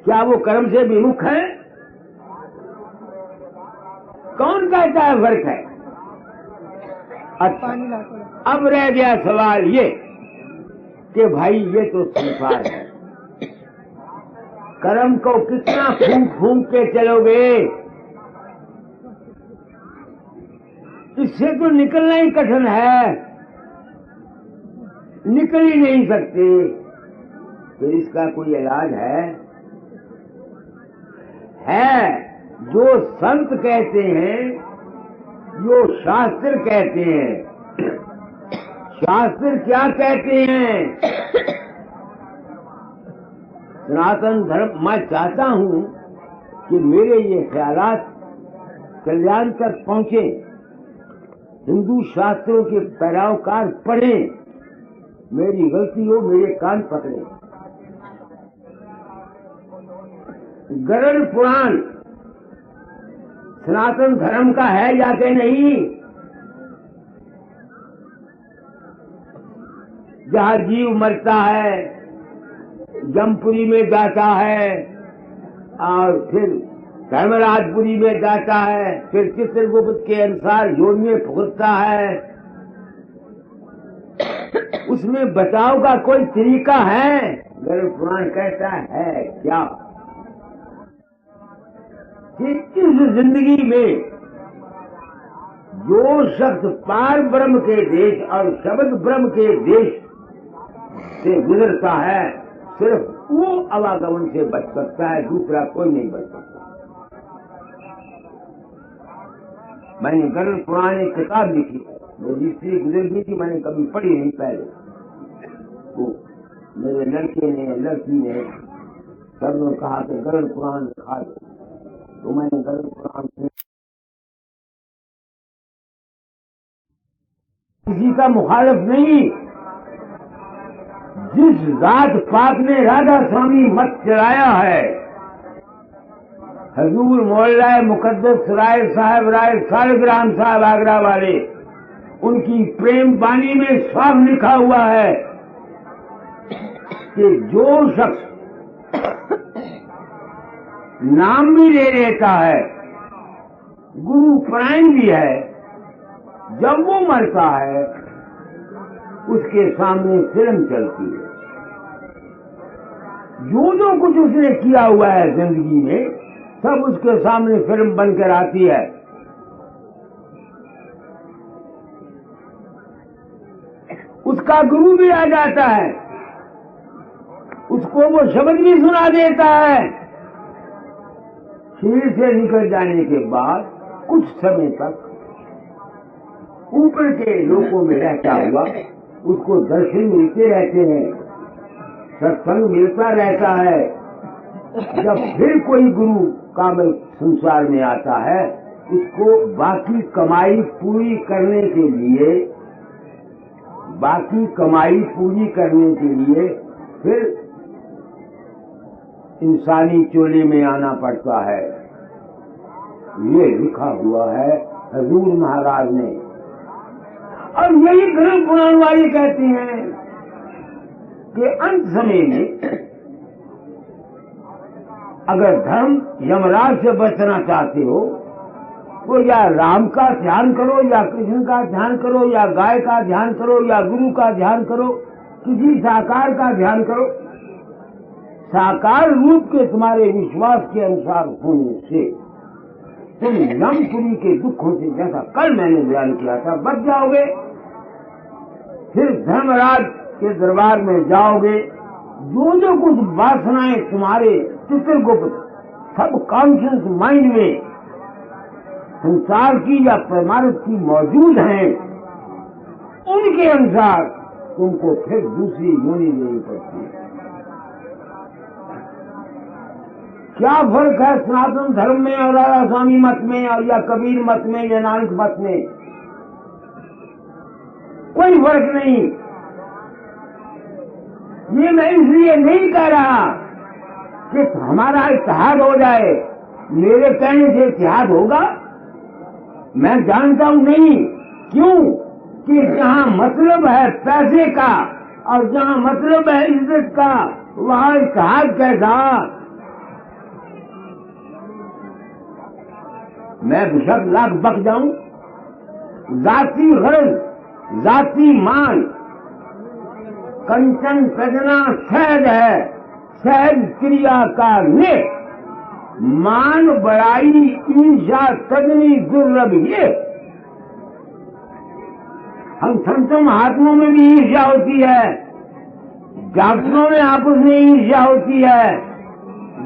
क्या वो कर्म से विमुख है? कौन कहता है फर्क है? अच्छा, अब रह गया सवाल ये कि भाई ये तो संसार है, कर्म को कितना फूंक फूंक के चलोगे? इससे तो निकलना ही कठिन है, निकल ही नहीं सकते। फिर इसका कोई इलाज है? जो संत कहते हैं, जो शास्त्र कहते हैं। शास्त्र क्या कहते हैं? सनातन धर्म, मैं चाहता हूं कि मेरे ये ख्यालात कल्याण तक पहुंचे, हिंदू शास्त्रों के पैरोकार पढ़ें, मेरी गलती हो मेरे कान पकड़े। गरुड़ पुराण सनातन धर्म का है या कि नहीं? जहाँ जीव मरता है, जमपुरी में जाता है, और फिर धर्मराजपुरी में जाता है, फिर चित्रगुप्त के अनुसार योनि में भुगतता है। उसमें बचाव का कोई तरीका है? गरुड़ पुराण कहता है क्या कि इस जिंदगी में जो शख्स पार ब्रह्म के देश और शब्द ब्रह्म के देश से गुजरता है, सिर्फ वो आवागमन से बच सकता है, दूसरा कोई नहीं बच सकता। मैंने गरुड़ पुराण एक किताब लिखी, मेरी स्त्री गुजर गई थी, मैंने कभी पढ़ी नहीं पहले। तो मेरे लड़के ने, लड़की ने, सब ने कहा कि गरुड़ पुराण लिखा दो, तो मैंने गरुड़ पुराण किसी का मुखालिफ नहीं। जिस जात पाक ने राधा स्वामी मत चलाया है, हजूर मोहल्ला मुकद्दस राय साहब, राय सालग्राम साहब आगरा वाले, उनकी प्रेम बानी में साफ लिखा हुआ है कि जो शख्स नाम भी ले लेता है, गुरु परायण भी है, जब वो मरता है उसके सामने फिल्म चलती है। जो कुछ उसने किया हुआ है जिंदगी में, सब उसके सामने फिल्म बनकर आती है। उसका गुरु भी आ जाता है, उसको वो शब्द भी सुना देता है शरीर से निकल जाने के बाद कुछ समय तक ऊपर के लोकों में रहता हुआ उसको दर्शन मिलते रहते हैं, सत्संग मिलता रहता है। जब फिर कोई गुरु कामल संसार में आता है, उसको बाकी कमाई पूरी करने के लिए फिर इंसानी चोली में आना पड़ता है। ये लिखा हुआ है हजूर महाराज ने। और यही ग्रंथ पुराण वाले कहते हैं कि अंत समय में अगर धर्म यमराज से बचना चाहते हो तो या राम का ध्यान करो, या कृष्ण का ध्यान करो, या गाय का ध्यान करो, या गुरु का ध्यान करो, किसी साकार का ध्यान करो। साकार रूप के तुम्हारे विश्वास के अनुसार होने से तुम यमपुरी के दुखों से, जैसा कल मैंने बयान किया था, बच जाओगे। फिर धर्मराज के दरबार में जाओगे। जो कुछ वासनाएं तुम्हारे चित्रगुप्त सब कॉन्शियस माइंड में संसार की या परमार्थ की मौजूद हैं, उनके अनुसार तुमको फिर दूसरी योनि लेनी पड़ती है। क्या फर्क है सनातन धर्म में और राधा स्वामी मत में, और या कबीर मत में, या नानक मत में? कोई फर्क नहीं। ये मैं इसलिए नहीं कह रहा कि हमारा इत्तेहाद हो जाए। मेरे कहने से इत्तेहाद होगा मैं जानता हूं नहीं। क्यों? कि जहां मतलब है पैसे का और जहां मतलब है इज्जत का, वहां इत्तेहाद कैसा? मैं बेशक लाख बक जाऊं, जाति गरज, जाति मान, कंचन सजना सहज है, सहज क्रिया का नित, मान बड़ाई ईर्षा तजनी दुर्लभ। ये हम संतों महात्माओं में भी ईर्षा होती है, डॉक्टरों में आपस में ईर्षा होती है,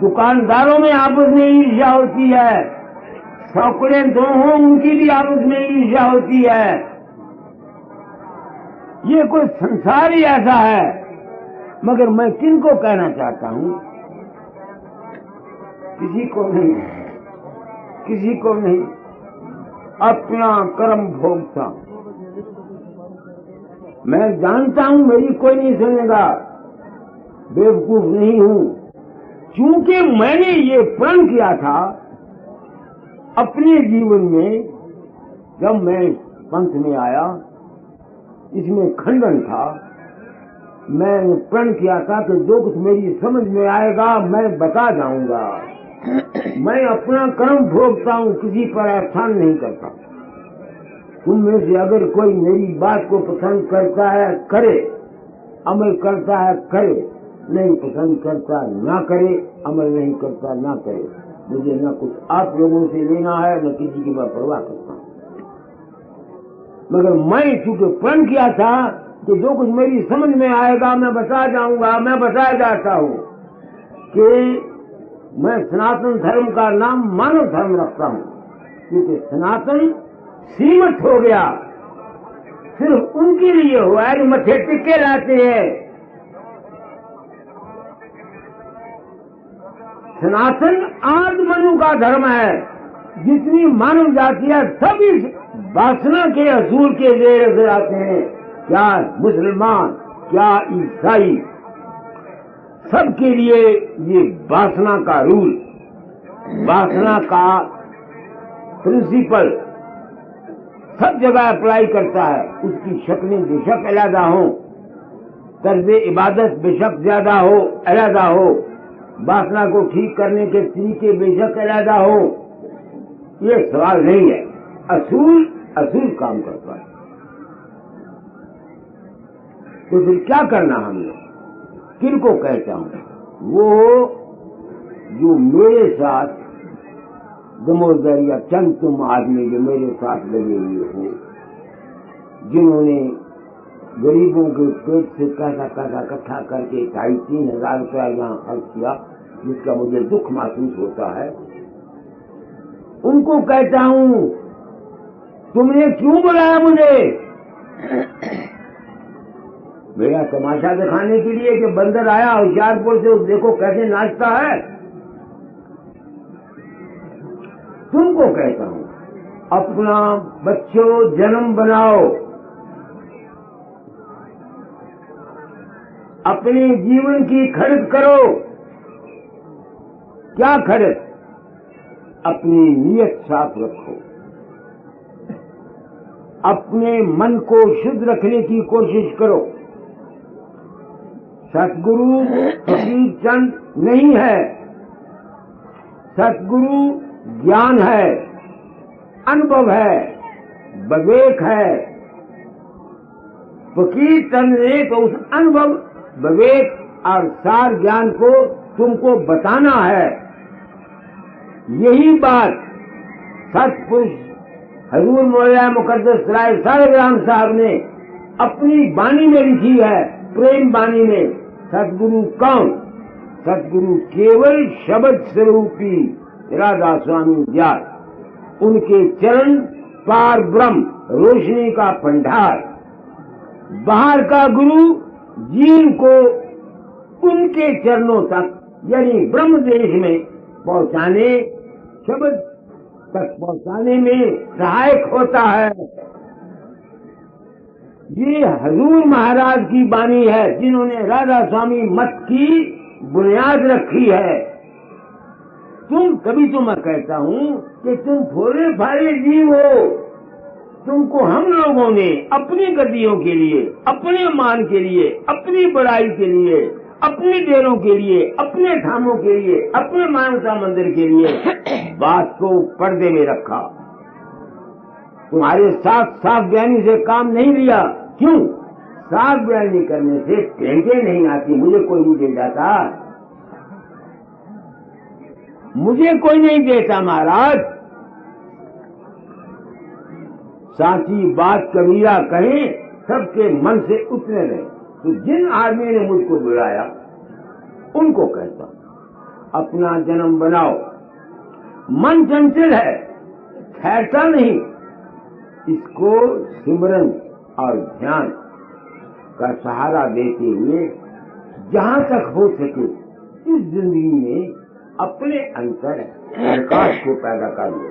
दुकानदारों में आपस में ईर्षा होती है, सौकड़े दो हों उनकी भी आपस में ईर्षा होती है। ये कोई संसार ही ऐसा है। मगर मैं किनको कहना चाहता हूं? किसी को नहीं, किसी को नहीं। अपना कर्म भोगता। मैं जानता हूं मेरी कोई नहीं सुनेगा, बेवकूफ नहीं हूं। क्योंकि मैंने ये प्रण किया था अपने जीवन में, जब मैं पंथ में आया, इसमें खंडन था। मैंने प्रण किया था कि जो कुछ मेरी समझ में आएगा मैं बता जाऊंगा। मैं अपना कर्म भोगता हूं, किसी पर एहसान नहीं करता। तुम में से अगर कोई मेरी बात को पसंद करता है करे, अमल करता है करे, नहीं पसंद करता ना करे, अमल नहीं करता ना करे। मुझे न कुछ आप लोगों से लेना है, न किसी की मैं परवाह करता हूं। मगर मैं चूंकि प्रण किया था कि जो कुछ मेरी समझ में आएगा मैं बता जाऊंगा, मैं बताया जाता हूं कि मैं सनातन धर्म का नाम मानव धर्म रखता हूं। क्योंकि सनातन सीमित हो गया, सिर्फ उनके लिए हुआ है जो मथे टिक्के लाते हैं। सनातन आदि मनु का धर्म है। जितनी मानव जाति है सब इस वासना के असूल के जेर से आते हैं। क्या मुसलमान, क्या ईसाई, सबके लिए ये वासना का रूल, वासना का प्रिंसिपल सब जगह अप्लाई करता है। उसकी शक्लें बेशक अलग हो, तर्ज इबादत बेशक ज्यादा हो, अलग हो, वासना को ठीक करने के तरीके बेशक अलग हो, ये सवाल नहीं है। असूल असूल काम करता है। तो फिर क्या करना हमने? किनको कहता हूं? वो जो मेरे साथ दमोदर या चंद तुम आदमी जो मेरे साथ लगे हुए हो, जिन्होंने गरीबों के पेट से पैसा इकट्ठा करके 2,500-3,000 रुपया यहाँ खर्च किया, जिसका मुझे दुख महसूस होता है। उनको कहता हूं, तुमने क्यों बुलाया मुझे? मेरा तमाशा दिखाने के लिए कि बंदर आया होशियारपुर से, देखो कैसे नाचता है। तुमको कहता हूं, अपना बच्चों जन्म बनाओ, अपने जीवन की खरीद करो। क्या खरीद? अपनी नीयत साफ रखो, अपने मन को शुद्ध रखने की कोशिश करो। सतगुरु फकीर चंद नहीं है, सतगुरु ज्ञान है, अनुभव है, विवेक है। फकीर चंद ने तो उस अनुभव, विवेक और सार ज्ञान को तुमको बताना है। यही बात सतपुरुष हजूर मौलाना मुकद्दस राय सालिग्राम साहब ने अपनी बानी में लिखी है, प्रेम बानी में। सतगुरु कौन? सतगुरु केवल शब्द स्वरूपी राधा स्वामी व्यास। उनके चरण पार ब्रह्म, रोशनी का भंडार। बाहर का गुरु जीव को उनके चरणों तक यानी ब्रह्म देश में पहुंचाने, शब्द तक पहुंचाने में सहायक होता है। ये हजूर महाराज की बानी है, जिन्होंने राधा स्वामी मत की बुनियाद रखी है। तभी तो मैं कहता हूं कि तुम भोले भाले जीव हो। तुमको हम लोगों ने अपनी गद्दियों के लिए, अपने मान के लिए, अपनी बड़ाई के लिए, अपने डेरों के लिए, अपने धामों के लिए, अपने मानसा मंदिर के लिए बात को पर्दे में रखा। तुम्हारे साफ साफ बयानी से काम नहीं लिया। क्यों? साफ बयानी करने से टेंगे नहीं आती। मुझे कोई नहीं दे जाता, मुझे कोई नहीं देता महाराज। साची बात कबीरा कहे, सबके मन से उतरे रहे। तो जिन आदमी ने मुझको बुलाया उनको कहता, अपना जन्म बनाओ। मन चंचल है, ठहरता नहीं। इसको सिमरन और ध्यान का सहारा देते हुए जहां तक हो सके इस जिंदगी में अपने अंतर प्रकाश को पैदा कर लो,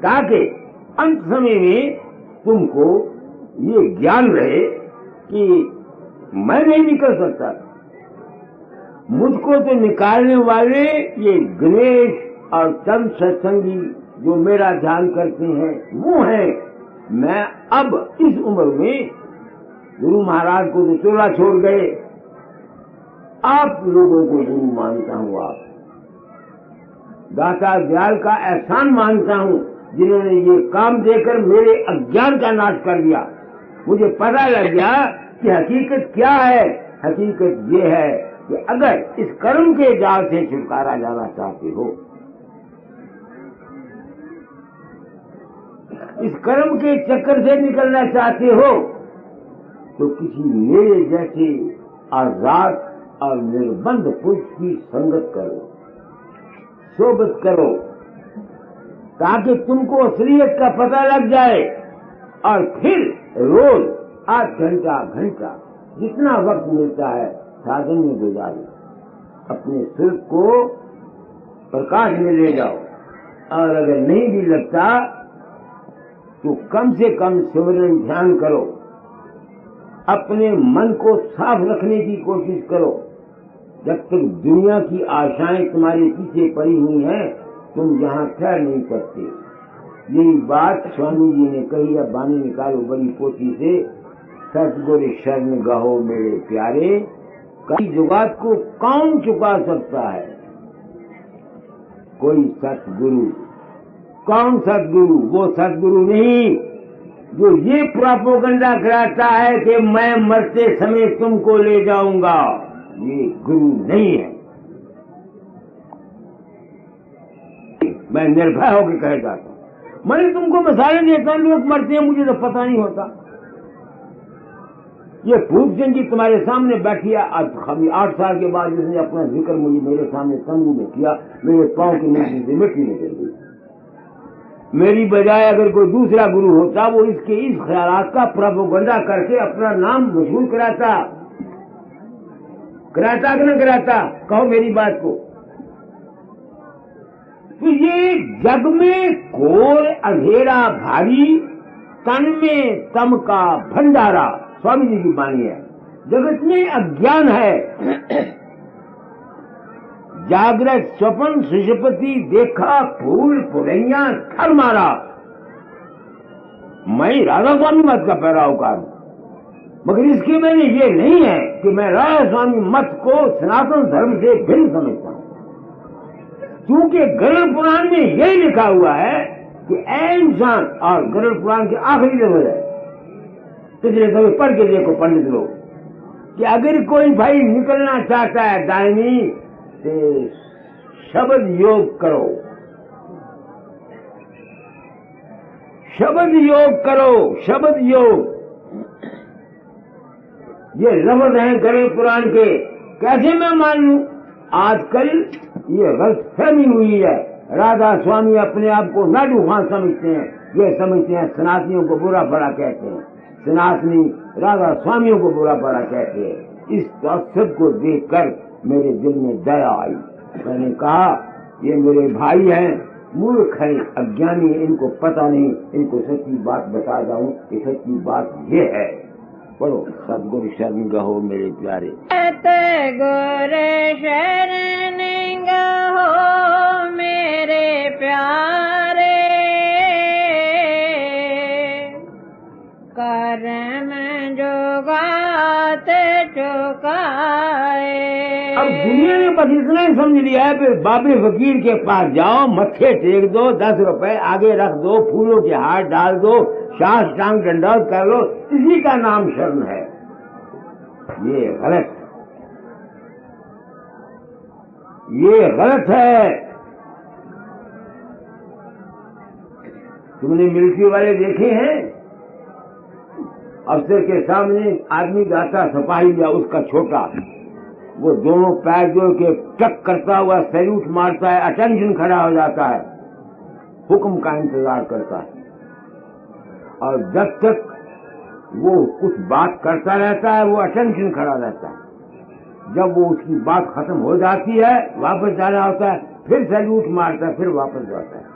ताकि अंत समय में तुमको ये ज्ञान रहे कि मैं नहीं निकल सकता। मुझको तो निकालने वाले ये गणेश और चंद सत्संगी जो मेरा ध्यान करते हैं वो हैं। मैं अब इस उम्र में गुरु महाराज को तो चोला छोड़ गए, आप लोगों को गुरु मानता हूँ। आप दाता दयाल का एहसान मानता हूँ, जिन्होंने ये काम देकर मेरे अज्ञान का नाश कर दिया। मुझे पता लग गया कि हकीकत क्या है। हकीकत ये है कि अगर इस कर्म के जाल से छुटकारा जाना चाहते हो, इस कर्म के चक्कर से निकलना चाहते हो, तो किसी मेरे जैसे आजाद और निर्बंध पुरुष की संगत करो, सोबत करो, ताकि तुमको असलियत का पता लग जाए। और फिर रोज 8 घंटा जितना वक्त मिलता है साधन में गुजारो, अपने सिर को प्रकाश में ले जाओ। और अगर नहीं भी लगता तो कम से कम सिमरन ध्यान करो, अपने मन को साफ रखने की कोशिश करो। जब तक दुनिया की आशाएं तुम्हारे पीछे पड़ी हुई हैं, तुम यहाँ ठहर नहीं सकते। यही बात स्वामी जी ने कही है, बानी निकालो बड़ी पोथी से, सतगुरु शरण गहो मेरे प्यारे, कई जुगात को कौन चुका सकता है? कोई सतगुरु। कौन सतगुरु? वो सतगुरु नहीं जो ये प्रोपेगेंडा कराता है कि मैं मरते समय तुमको ले जाऊंगा। ये गुरु नहीं है। मैं निर्भय होकर कह जाता हूं, मैं तुमको मिसालें देता हूं, लोग मरते हैं मुझे तो पता नहीं होता। ये फूल सिंह जी तुम्हारे सामने बैठी है, अभी 8 साल के बाद जिसने अपना जिक्र मुझे मेरे सामने तंबू में किया, मेरे पांव के नीचे से मिट्टी निकल गई। मेरी बजाय अगर कोई दूसरा गुरु होता, वो इसके इस ख्यालात का प्रोपेगेंडा करके अपना नाम मशहूर कराता कि न कराता? कहो मेरी बात को। तो ये जग में घोर अंधेरा भारी, तन में तम का भंडारा, स्वामी जी की वाणी है। जगत में अज्ञान है, जागृत स्वप्न सुषुप्ति देखा, फूल फुलैया थर मारा। मैं राधा स्वामी मत का पैरोकार हूं, मगर इसके मैंने ये नहीं है कि मैं राधा स्वामी मत को सनातन धर्म से भिन्न समझता हूं, क्योंकि गरुड़ पुराण में यही लिखा हुआ है कि ऐ इंसान, और गरुड़ पुराण के आखिरी दफे है, पिछले दफे पढ़ के देखो पंडित लोग, कि अगर कोई भाई निकलना चाहता है दायनी, तो शब्द योग करो, शब्द योग करो, शब्द योग। ये लफ्ज हैं गरुड़ पुराण के, कैसे मैं मान लूं? आजकल ये गलतफहमी हुई है, राधा स्वामी अपने आप को नाडू खां समझते हैं, ये समझते हैं सनातनियों को बुरा भला कहते हैं, सनातनी राधा स्वामियों को बुरा भला कहते हैं। इस तत्सव को देखकर मेरे दिल में दया आई। मैंने कहा ये मेरे भाई हैं, मूर्ख हैं, अज्ञानी, इनको पता नहीं, इनको सच्ची बात बता जाऊं कि सच्ची बात ये है। पढ़ो, सदगुरु शरण गहो मेरे प्यारे। सतगुरु शरण गहो मेरे प्यारे, कर्म जोगात चुकाए। अब दुनिया ने बस इतना ही समझ लिया है, फिर बाबे फकीर के पास जाओ, मत्थे टेक दो, 10 रुपए आगे रख दो, फूलों के हाथ डाल दो, साष्टांग दंडवत कर लो, इसी का नाम शरण है। ये गलत, ये गलत है। तुमने मिलिट्री वाले देखे हैं? अफसर के सामने आदमी जाता, सिपाही या उसका छोटा, वो दोनों पैर जोड़ के टक करता हुआ सैल्यूट मारता है, अटेंशन खड़ा हो जाता है, हुक्म का इंतजार करता है, और जब तक वो कुछ बात करता रहता है वो अटेंशन खड़ा रहता है। जब वो उसकी बात खत्म हो जाती है, वापस जाना होता है, फिर सैल्यूट मारता है, फिर वापस जाता है।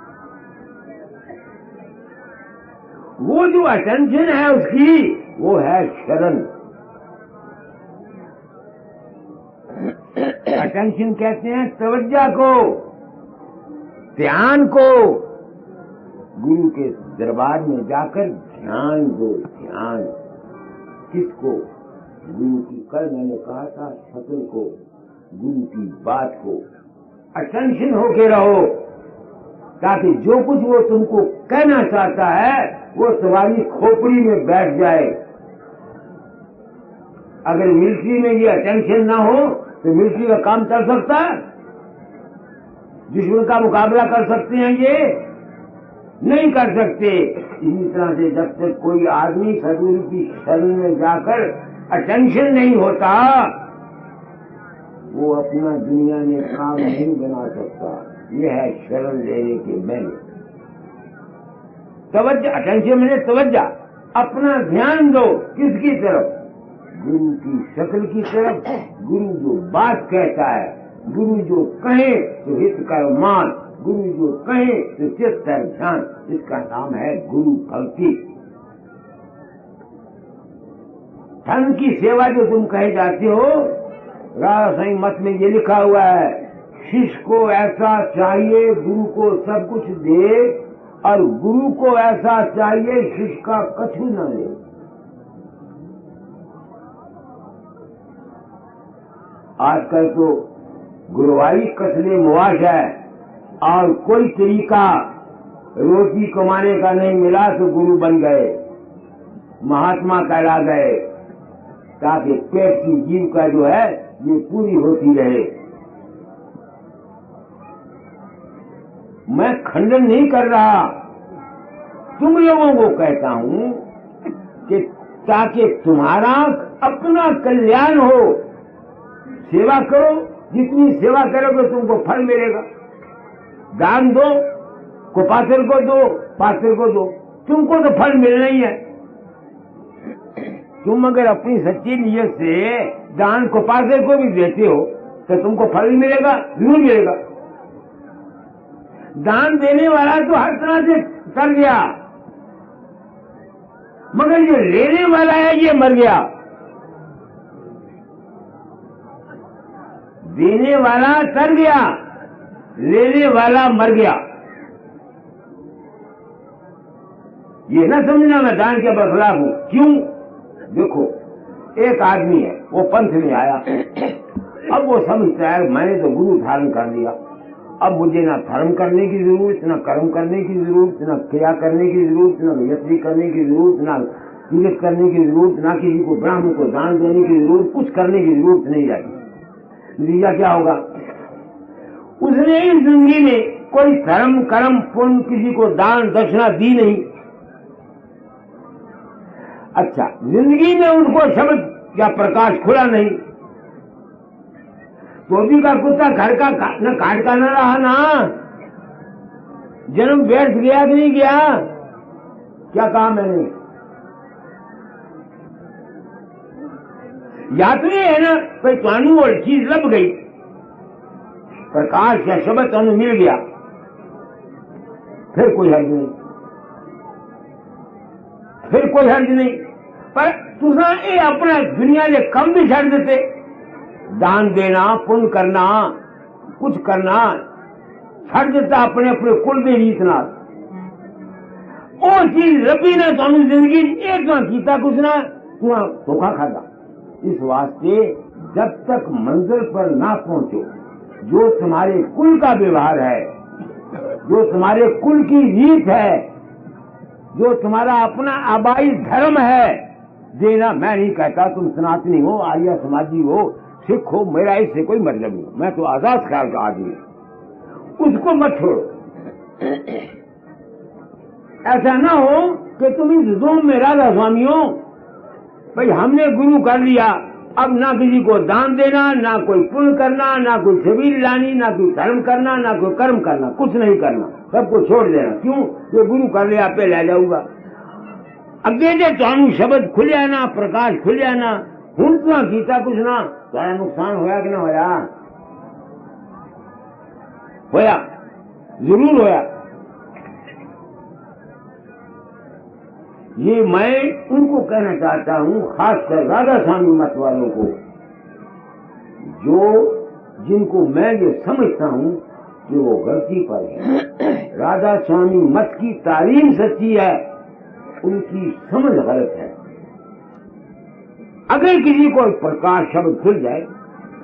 वो जो अटेंशन है उसकी, वो है शरण। अटेंशन कहते हैं तवज्जो को, ध्यान को। गुरु के दरबार में जाकर ध्यान दो, ध्यान किसको? गुरु की, कल मैंने कहा था, शक्ल को, गुरु की बात को। अटेंशन होके रहो, ताकि जो कुछ वो तुमको कहना चाहता है वो तुम्हारी खोपड़ी में बैठ जाए। अगर मिलिट्री में ये अटेंशन ना हो तो मिलिट्री का काम चल सकता है? दुश्मन का मुकाबला कर सकते हैं? ये नहीं कर सकते। इसी तरह से जब तक कोई आदमी सदगुरु की शरण में जाकर अटेंशन नहीं होता, वो अपना दुनिया में काम नहीं बना सकता। ये है शरण लेने के मैंने। तवज्जो, अटेंशन मैंने तवज्जो, अपना ध्यान दो किसकी तरफ? गुरु की शक्ल की तरफ। गुरु जो बात कहता है, गुरु जो कहे तो हित कर मान, गुरु जो कहे तो चित्त कर ध्यान, इसका नाम है गुरु भक्ति। धन की सेवा जो तुम कहे जाते हो, राधा स्वामी मत में ये लिखा हुआ है, शिष्य को ऐसा चाहिए गुरु को सब कुछ दे, और गुरु को ऐसा चाहिए शिष्य का कछु न ले। आजकल तो गुरुवारी कसले मुआश है, और कोई तरीका रोटी कमाने का नहीं मिला तो गुरु बन गए, महात्मा कहला गए, ताकि पेट की जीविका जो है ये पूरी होती रहे। मैं खंडन नहीं कर रहा, तुम लोगों को कहता हूं कि ताकि तुम्हारा अपना कल्याण हो, सेवा करो, जितनी सेवा करोगे तुमको फल मिलेगा। दान दो, कुपात्र को दो, पात्र को दो, तुमको तो फल मिलना ही है। तुम अगर अपनी सच्ची नीयत से दान कुपात्र को भी देते हो तो तुमको फल भी मिलेगा, जरूर मिलेगा। दान देने वाला तो हर तरह से कर गया, मगर ये लेने वाला है ये मर गया। देने वाला तर गया, लेने वाला मर गया। ये ना समझना मैं दान के बरखिलाफ हूं। क्यों? देखो, एक आदमी है, वो पंथ में आया, अब वो समझता है मैंने तो गुरु धारण कर लिया, अब मुझे ना धर्म करने की जरूरत, ना कर्म करने की जरूरत, ना क्रिया करने की जरूरत, ना यज्ञ करने की जरूरत, ना तीर्थ करने की जरूरत, ना किसी को ब्राह्मण को दान देने की जरूरत, कुछ करने की जरूरत नहीं रहती। नतीजा क्या होगा? उसने इस जिंदगी में कोई धर्म कर्म पुण्य किसी को दान दक्षिणा दी नहीं। अच्छा, जिंदगी में उनको शब्द या प्रकाश खुला नहीं। धोबी का कुत्ता घर का न काट का न रहा ना, जन्म व्यर्थ गया कि नहीं गया? क्या कहा मैंने? या तो ये है ना कोई कानून और चीज लब गई, प्रकाश या शब्द अनु मिल गया, फिर कोई हर्ज नहीं, फिर कोई हर्ज नहीं। पर तुसा ये अपना दुनिया के कम भी छड़ देते, दान देना, पुण्य करना, कुछ करना छड़ देता अपने अपने कुल में रीत नाल। वो चीज रबी ने तुम जिंदगी एक ना कीता, कुछ ना तुआ धोखा खाता। इस वास्ते जब तक मंजिल पर ना पहुंचो, जो तुम्हारे कुल का व्यवहार है, जो तुम्हारे कुल की रीत है, जो तुम्हारा अपना आबाई धर्म है, देना। मैं नहीं कहता तुम सनातनी हो, आर्य समाजी हो, सिख हो, मेरा इससे कोई मतलब नहीं, मैं तो आजाद ख्याल का आदमी हूं, उसको मत छोड़ो। ऐसा ना हो कि तुम इस जोम में राधा स्वामी हो, भाई हमने गुरु कर लिया, अब ना किसी को दान देना, ना कोई पुण्य करना, ना कोई छबील लानी, ना कोई धर्म करना, ना कोई कर्म करना, कुछ नहीं करना, सबको छोड़ देना। क्यों? ये गुरु कर लिया, पे ले जाऊंगा। अगे जे तुहानू शब्द खुलिया ना, प्रकाश खुलिया ना, हुण तुहां कीता कुछ ना, तुहाड़ा नुकसान होया कि ना होया? होया, जरूर होया। ये मैं उनको कहना चाहता हूं, खासकर राधा स्वामी मत वालों को, जो जिनको मैं ये समझता हूं कि वो गलती पर है। राधा स्वामी मत की तालीम सच्ची है, उनकी समझ गलत है। अगर किसी को प्रकाश शब्द खुल जाए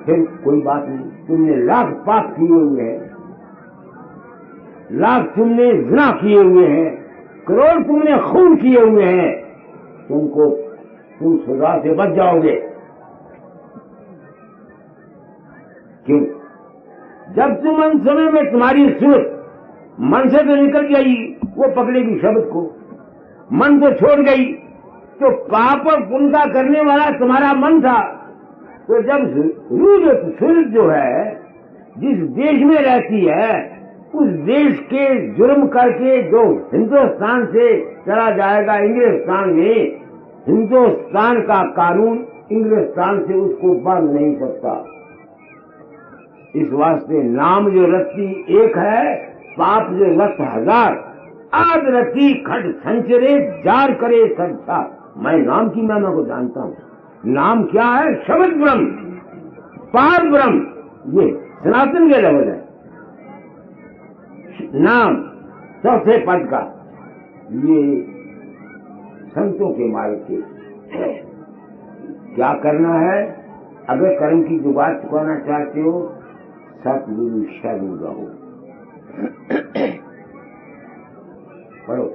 फिर कोई बात नहीं, तुमने लाख पाप किए हुए हैं, लाख तुमने ज़िना किए हुए हैं, करोड़ तुमने खून किए हुए हैं, तुम सजा से बच जाओगे। क्यों? जब तुम उन समय में तुम्हारी सोच मन से तो निकल गई, वो पकड़ेगी शब्द को, मन तो छोड़ गई, तो पाप और पुण्य का करने वाला तुम्हारा मन था। तो जब सूरज जो है जिस देश में रहती है, उस देश के जुर्म करके जो हिंदुस्तान से चला जाएगा इंग्लिस्तान में, हिंदुस्तान का कानून इंग्लिस्तान से उसको बांध नहीं सकता। इस वास्ते नाम जो रत्ती एक है, पाप जो रत हजार, आद रति खट संचरे जार करे संसा। मैं नाम की महिमा को जानता हूं। नाम क्या है? शब्द ब्रह्म, पार ब्रह्म, ये सनातन के लफ्ज है। नाम चौथे पद का, ये संतों के मार्ग के क्या करना है? अगर कर्म की जुगाड़ चुकाना चाहते हो, सतगुरु शरण रहो। पढ़ो।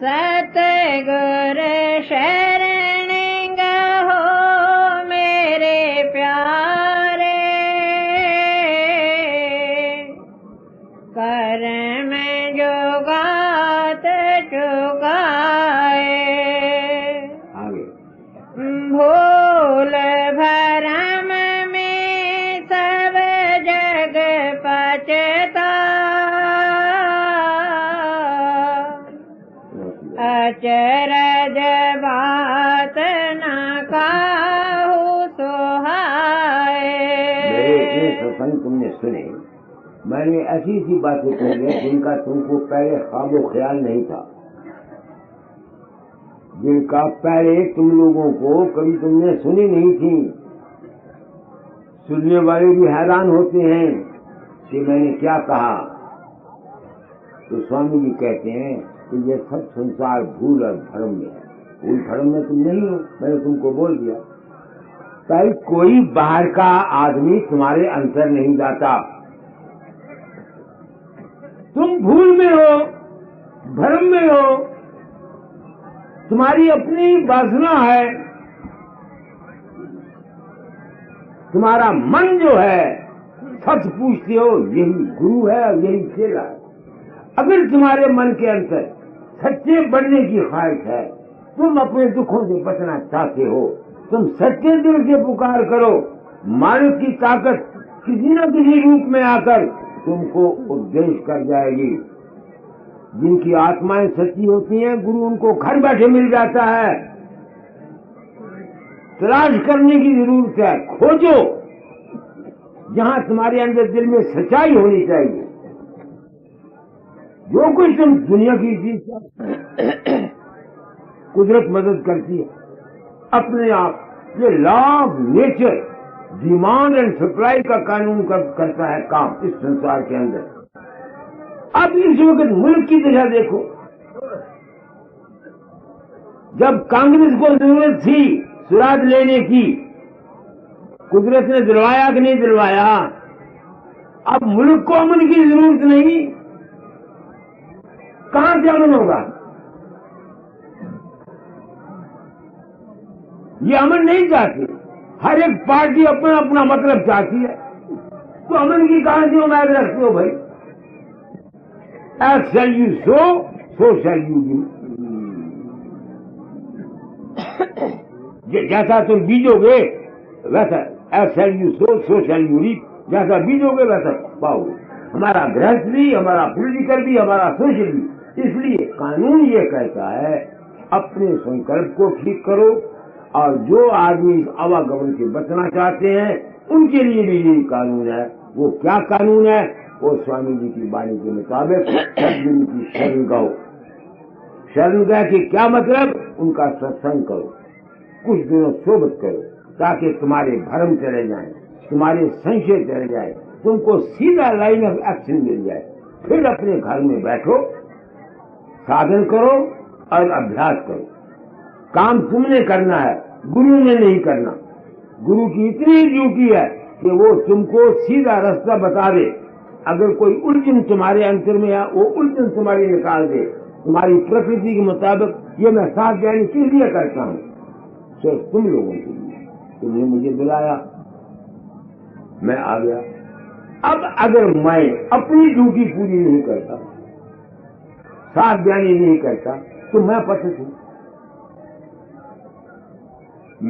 सतगुरु शरण गहो मेरे प्यारे, कर्म जुगात चुकाए। आगे। अचरज बात न काहू सोहाए। मेरे सत्संग तुमने सुने, मैंने ऐसी सी बातें कही जिनका तुमको पहले ख्वाबो ख्याल नहीं था, जिनका पहले तुम लोगों को कभी तुमने सुनी नहीं थी। सुनने वाले भी हैरान होते हैं कि मैंने क्या कहा। तो स्वामी जी कहते हैं कि ये सब संसार भूल और भ्रम में है। भूल भ्रम में तुम नहीं हो, मैंने तुमको बोल दिया। कल कोई बाहर का आदमी तुम्हारे अंदर नहीं जाता। तुम भूल में हो, भ्रम में हो, तुम्हारी अपनी वासना है। तुम्हारा मन जो है, सच पूछते हो, यही गुरु है और यही चेला है। अगर तुम्हारे मन के अंदर सच्चे बनने की ख्वाहिश है, तुम अपने दुखों से बचना चाहते हो, तुम सच्चे दिल से पुकार करो, मानव की ताकत किसी न किसी रूप में आकर तुमको उपदेश कर जाएगी। जिनकी आत्माएं सच्ची होती हैं, गुरु उनको घर बैठे मिल जाता है। तलाश करने की जरूरत है, खोजो जहां तुम्हारे अंदर दिल में सच्चाई होनी चाहिए। जो कुछ तुम दुनिया की चीज कुदरत मदद करती है अपने आप। ये law of nature, demand and supply का कानून करता है काम इस संसार के अंदर। अब इस वक्त मुल्क की दिशा देखो। जब कांग्रेस को जरूरत थी सुराग लेने की, कुदरत ने दिलवाया कि नहीं दिलवाया? अब मुल्क को अमन की जरूरत नहीं, कहां से अमन होगा? ये अमन नहीं चाहती। हर एक पार्टी अपना अपना मतलब चाहती है, तो अमन की कहां से उम्मीद रखते हो भाई? As shall you sow, so shall you reap। जैसा तुम बीजोगे वैसा, as shall you sow, so shall you reap। जैसा बीजोगे वैसा पाओगे। हमारा गृहस्थ भी, हमारा पॉलिटिकल भी, हमारा सोशल भी। इसलिए कानून ये कहता है अपने संकल्प को ठीक करो, और जो आदमी इस आवागमन से बचना चाहते हैं उनके लिए भी यही कानून है। वो क्या कानून है? वो स्वामी जी की वाणी के मुताबिक सदगुरु की शरण गाओ। शरण गए कि क्या मतलब? उनका सत्संग करो, कुछ दिनों सोबत करो, ताकि तुम्हारे भ्रम चले जाएं, तुम्हारे संशय चले जाए, तुमको सीधा लाइन ऑफ एक्शन मिल जाए। फिर अपने घर में बैठो, साधन करो और अभ्यास करो। काम तुमने करना है, गुरु ने नहीं करना। गुरु की इतनी ड्यूटी है कि वो तुमको सीधा रास्ता बता दे। अगर कोई उलझन तुम्हारे अंतर में है, वो उलझन तुम्हारी निकाल दे तुम्हारी प्रकृति के मुताबिक। ये मैं साथ ज्ञानी किस लिए करता हूँ? सिर्फ तुम लोगों के लिए। तुमने मुझे बुलाया, मैं आ गया। अब अगर मैं अपनी ड्यूटी पूरी नहीं करता, साथ ज्ञानी नहीं करता, तो मैं पतित हूं।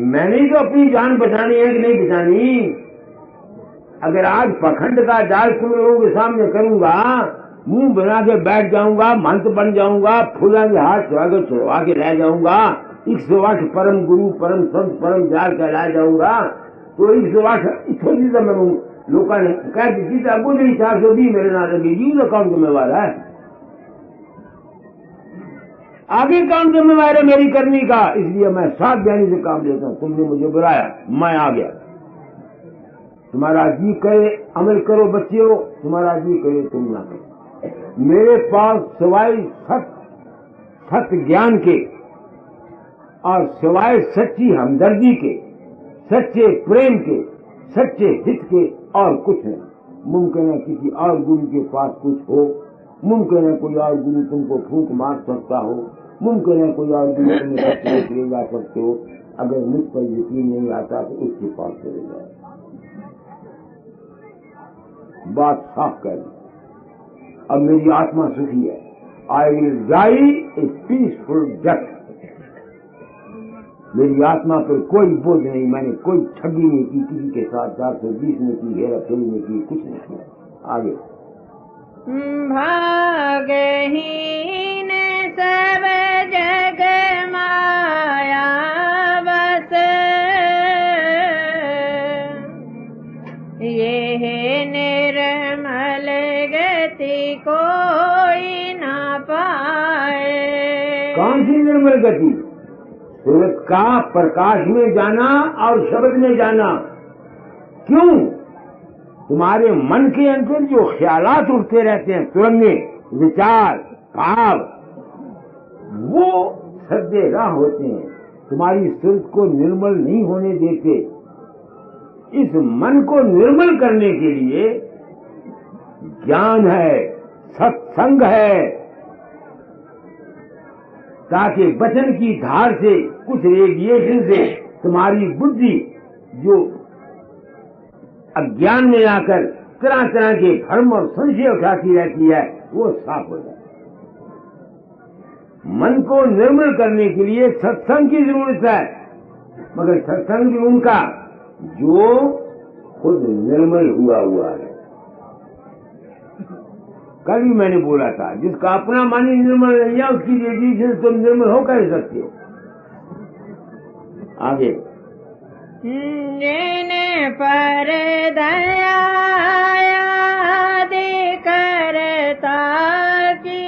मैंने तो अपनी जान बचानी है कि नहीं बचानी? अगर आज पखंड का जाल तुम लोगों के सामने करूंगा, मुंह बना के बैठ जाऊंगा, मंत्र बन जाऊंगा, फूला के हाथ छुड़वा के रह जाऊंगा, 108 परम गुरु, परम संत, परम जाल कहलाया जाऊंगा, तो 108 छोटी सा मैं लोगों ने कह दी आपको नहीं 420 मेरे नाम लगी जी, कौन जिम्मेवार है? आगे काम जिम्मेवार है मेरी करने का। इसलिए मैं साथ ज्ञानी से काम लेता हूँ। तुमने मुझे बुलाया, मैं आ गया। तुम्हारा जी करे अमल करो बच्चियों, तुम्हारा जी करे तुम ना करो। मेरे पास सिवाय सत्य ज्ञान के और सिवाय सच्ची हमदर्दी के, सच्चे प्रेम के, सच्चे हित के और कुछ नहीं। मुमकिन है किसी और गुरु के पास कुछ हो, मुमकिन है कोई और गुरु तुमको फूंक मार सकता हो, मुमकिन है कोई और गुरु तुम्हें सत्य ले जा सकते हो। अगर मुझ पर यकीन नहीं आता तो उसके पास चले जाए। बात साफ कर दी। अब मेरी आत्मा सुखी है। I will die a peaceful death. मेरी आत्मा पर कोई बोझ नहीं। मैंने कोई ठगी नहीं की, किसी के साथ 420 नहीं की, हेरा फेरी नहीं की, कुछ नहीं किया। आगे भागहीन सब गति कोई ना पाए। कौन सी निर्मल गति? सूरज का प्रकाश में जाना और शब्द में जाना। क्यों? तुम्हारे मन के अंदर जो ख्यालात उठते रहते हैं, तुरंगे विचार भाव, वो सद्य राह होते हैं, तुम्हारी सूरज को निर्मल नहीं होने देते। इस मन को निर्मल करने के लिए ज्ञान है, सत्संग है, ताकि वचन की धार से, कुछ रेडिएशन से तुम्हारी बुद्धि जो अज्ञान में आकर तरह तरह के भ्रम और संशय उठाती रहती है, वो साफ हो जाए। मन को निर्मल करने के लिए सत्संग की जरूरत है, मगर सत्संग भी उनका जो खुद निर्मल हुआ है। कल भी मैंने बोला था, जिसका अपना मन ही निर्मल नहीं है, उसकी रेडिएशन तुम निर्मल हो कर सकते हो। आगे जिन पर दया आदि करता की,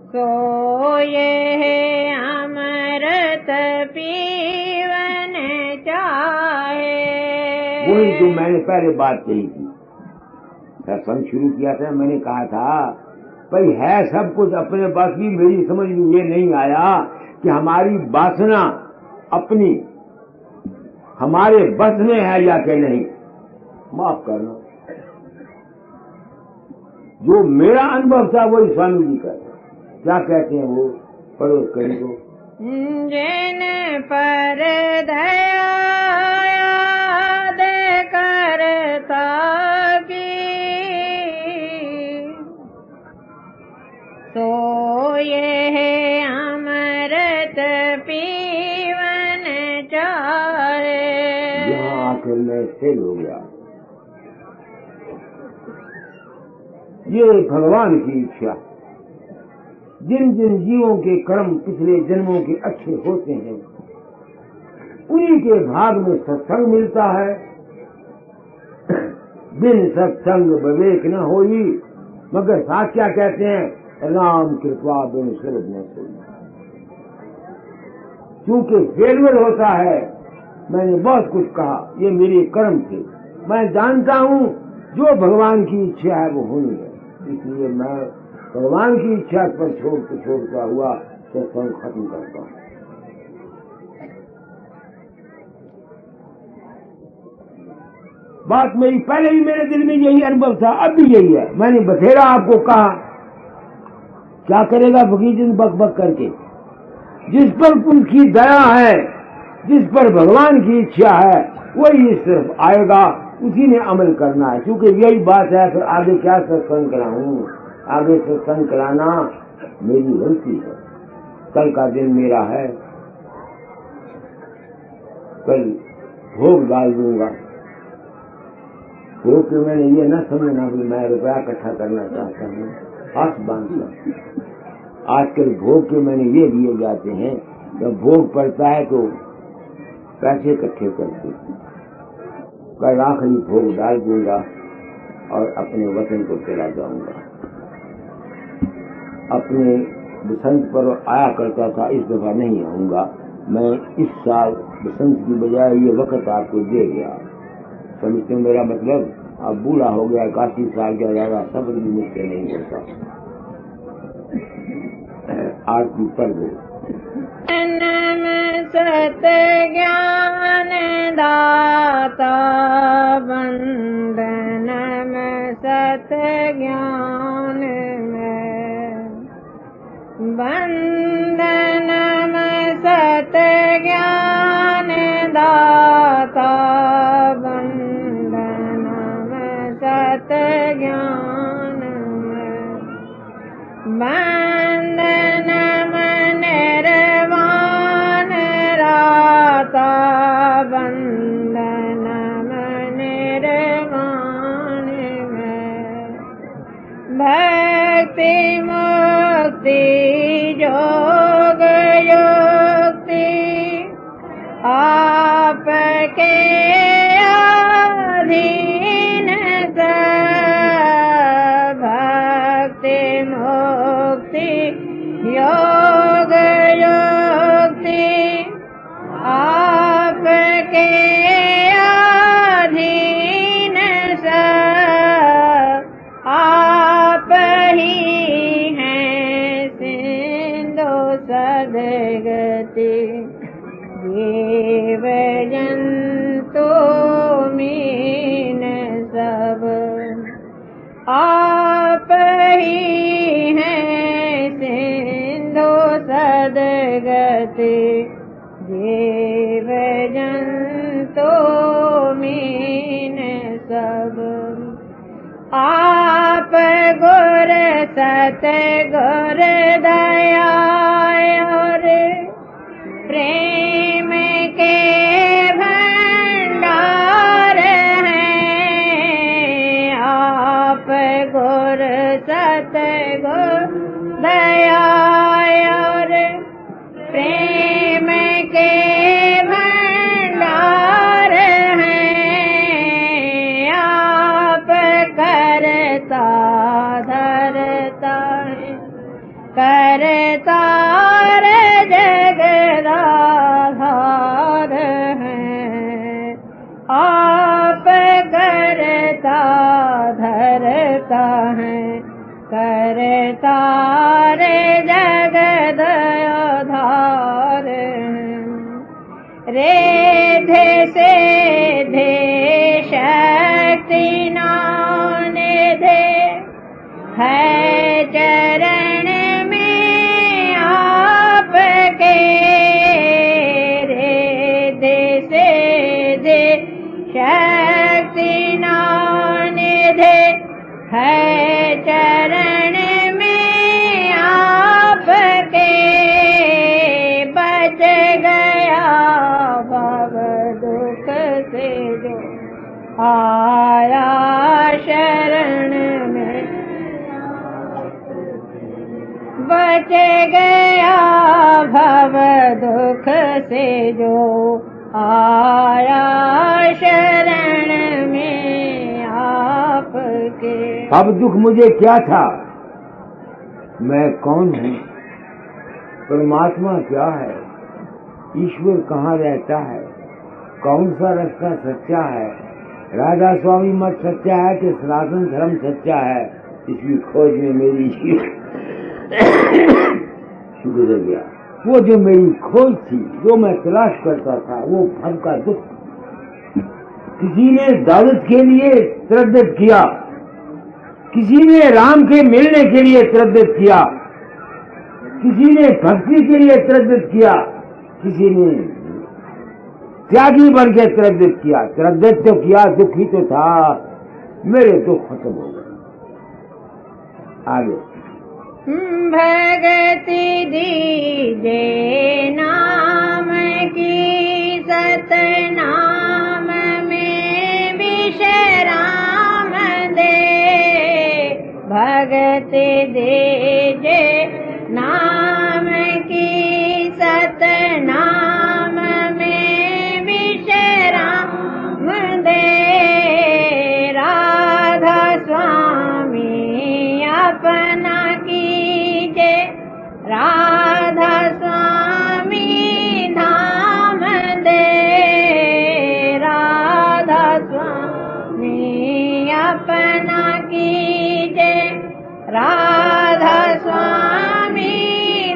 सो ये अमृत पीवन चाहे। वही जो मैंने पहले बात कही थी, सत्संग शुरू किया था, मैंने कहा था भाई है सब कुछ अपने बस की, मेरी समझ में ये नहीं आया कि हमारी वासना अपनी हमारे बस में है या कि नहीं। माफ करना, जो मेरा अनुभव था वही स्वामी जी का। क्या कहते हैं वो, पड़ोस करी को, जिन पर दया करता तो ये अमृत पीवन चाहे। यहाँ आकर मैं फेल हो गया। ये भगवान की इच्छा। जिन जिन जीवों के कर्म पिछले जन्मों के अच्छे होते हैं, उन्हीं के भाग में सत्संग मिलता है। बिन सत्संग विवेक न होई, मगर साथ क्या कहते हैं, राम कृपा बिन शरद न सोई। क्योंकि फेलवर होता है। मैंने बहुत कुछ कहा, ये मेरे कर्म थे। मैं जानता हूँ जो भगवान की इच्छा है वो होनी है, इसलिए मैं भगवान की इच्छा पर छोड़ता हुआ सत्संग खत्म करता हूँ। बात मेरी पहले भी मेरे दिल में यही अनुभव था, अब भी यही है। मैंने बथेरा आपको कहा, क्या करेगा फकीर जी बक बक करके। जिस पर उनकी दया है, जिस पर भगवान की इच्छा है, वही इस तरफ आएगा, उसी ने अमल करना है। क्योंकि यही बात है, फिर आगे क्या सत्संग कराऊं, आगे सत्संग कराना मेरी गलती है। कल का दिन मेरा है, कल भोग डाल दूंगा। भोग के मैंने ये न समझना कि मैं रुपया इकट्ठा करना चाहता हूँ, हाथ बांधना। आजकल भोग के मैंने ये दिए जाते हैं, जब भोग पड़ता है तो पैसे इकट्ठे करते। कल आखिरी भोग डाल दूंगा और अपने वतन को चला जाऊंगा। अपने बसंत पर आया करता था, इस दफा नहीं आऊंगा। मैं इस साल बसंत की बजाय ये वक्त आपको दे गया। समझते हो मेरा मतलब? अब बूढ़ा हो गया, 81 साल का, ज्यादा सब्र भी मुझसे नहीं होता। आरती पर दो। सत ज्ञान दाता बंदन में सत ज्ञान में, बंदन में सत ज्ञान दाता, बंदन में सत ज्ञान में, बंदन में निर्वाण राता, बंदन में निर्वाण में, भक्ति मुक्ति जोग युक्ति आपके अधीन योग युक्ति आपके अधीन सब, आप ही हैं सिंधु सद्गति। जीव जंतु मीन सब, आप ही हैं सिंधु सद्गति। जीव जंतु मीन सब, आप गुर सत गुर दया और प्रेम के भंडार हैं। आप गुर सत गुर दया और प्रेम के भंडार हैं। आप करता धरता है, करता जगदाधार हैं। आप करता धरता है, करता जगदाधार हैं। रेध से धे शक्ति नानिधे है चरण में आपके। रेध से धे शक्ति नानिधे है चरण में आपके। बच गया भव दुख से जो आया शरण में, बच गया भव दुख से जो आया शरण में आपके। अब दुख मुझे क्या था, मैं कौन हूँ, परमात्मा क्या है, ईश्वर कहाँ रहता है, कौन सा रास्ता सच्चा है, राधा स्वामी मत सच्चा है कि सनातन धर्म सच्चा है, इसकी खोज में मेरी गुजर गया। वो जो मेरी खोज थी, जो मैं तलाश करता था, वो भव का दुख। किसी ने दौलत के लिए तरद्दुत किया, किसी ने राम के मिलने के लिए तरद्दुत किया, किसी ने भक्ति के लिए तरद्दुत किया, किसी ने त्यागी बन के तरद्दुत किया। तरद्दुत तो किया, दुखी तो था, मेरे दुख खत्म हो गए। आगे भगति दीजे नाम की, सतनाम में विश्राम दे। भगति दीजे नाम की, सतनाम में विश्राम दे। राधा स्वामी अपना कीजे, राधा स्वामी धाम दे। राधा स्वामी अपना कीजे, राधा स्वामी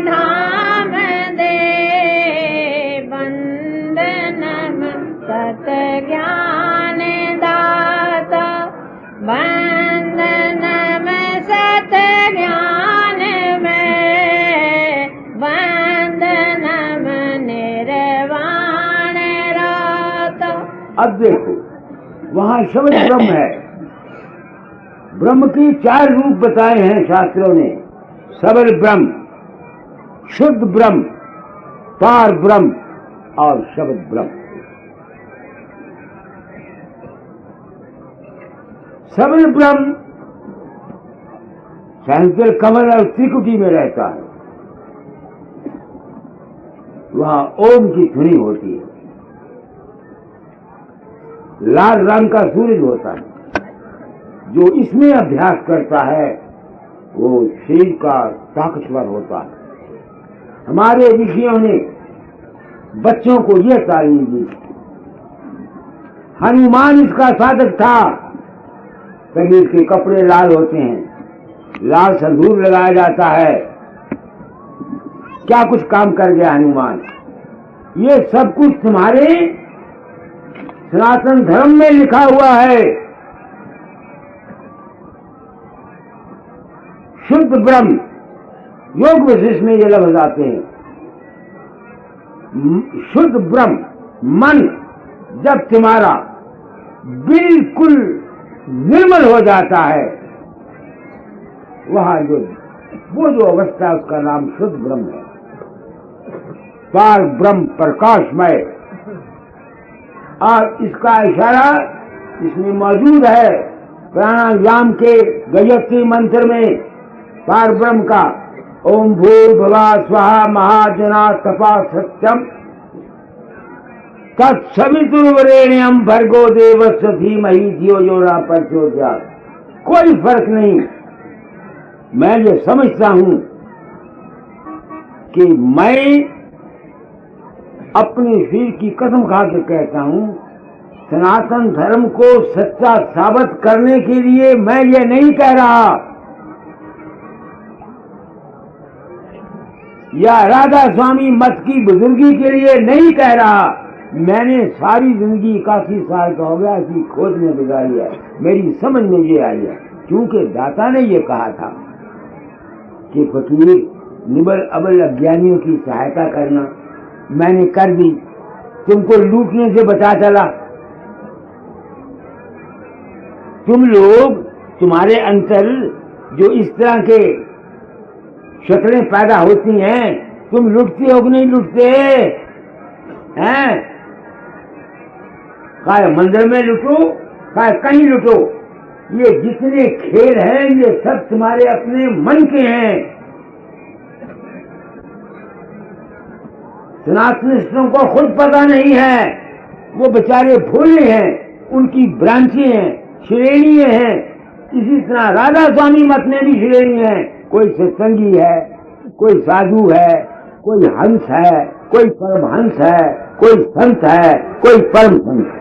धाम दे। वंदनम सत ज्ञान दाता, वंदनम सत ज्ञान में, वंदनम निर्वाण राता। अब देखो, वहाँ शब्द ब्रह्म है। ब्रह्म की 4 रूप बताए हैं शास्त्रों ने। सबल ब्रह्म, शुद्ध ब्रह्म, पार ब्रह्म और शब्द ब्रह्म। सबल ब्रह्म सहस्त्र कमल और त्रिकुटी में रहता है। वहां ओम की ध्वनि होती है, लाल रंग का सूरज होता है। जो इसमें अभ्यास करता है वो शरीर का ताकतवर होता है। हमारे ऋषियों ने बच्चों को यह तालीम दी। हनुमान इसका साधक था। शरीर के कपड़े लाल होते हैं, लाल संदूर लगाया जाता है, क्या कुछ काम कर गया हनुमान। ये सब कुछ तुम्हारे सनातन धर्म में लिखा हुआ है। शुद्ध ब्रह्म, योग विशिष्ट में ये लफ्ज आते हैं। शुद्ध ब्रह्म मन जब तुम्हारा बिल्कुल निर्मल हो जाता है, वहां वो जो अवस्था है उसका नाम शुद्ध ब्रह्म है। पार ब्रह्म प्रकाशमय। और इसका इशारा इसमें मौजूद है प्राणायाम के गायत्री मंत्र में। पार ब्रह्म का ओम भूर्भुवः स्वः महाजना तपा सत्यम तत्सवितुर्वरेण्यं भर्गो देवस्य धीमहि धियो यो न प्रचोदयात्। कोई फर्क नहीं। मैं ये समझता हूं कि मैं अपने शरीर की कसम खा के कहता हूं, सनातन धर्म को सच्चा साबित करने के लिए मैं ये नहीं कह रहा, या राधा स्वामी मत की बुजुर्गी के लिए नहीं कह रहा। मैंने सारी जिंदगी 81 साल का हो गया कि खोज में गुजारी है। मेरी समझ में ये आई है, क्योंकि दाता ने ये कहा था कि फकीर निबल अबल अज्ञानियों की सहायता करना। मैंने कर दी, तुमको लूटने से बचा चला। तुम लोग, तुम्हारे अंतर जो इस तरह के शक्लें पैदा होती हैं, तुम लुटते हो कि नहीं लुटते हैं? चाहे मंदिर में लुटो, चाहे कहीं लुटो, ये जितने खेल हैं ये सब तुम्हारे अपने मन के हैं। सनातनिस्टों को खुद पता नहीं है, वो बेचारे भोले हैं, उनकी ब्रांचें हैं, श्रेणियां हैं। इसी तरह राधा स्वामी मत में भी श्रेणी है। कोई सत्संगी है, कोई साधु है, कोई हंस है, कोई परमहंस है, कोई संत है, कोई परम संत है।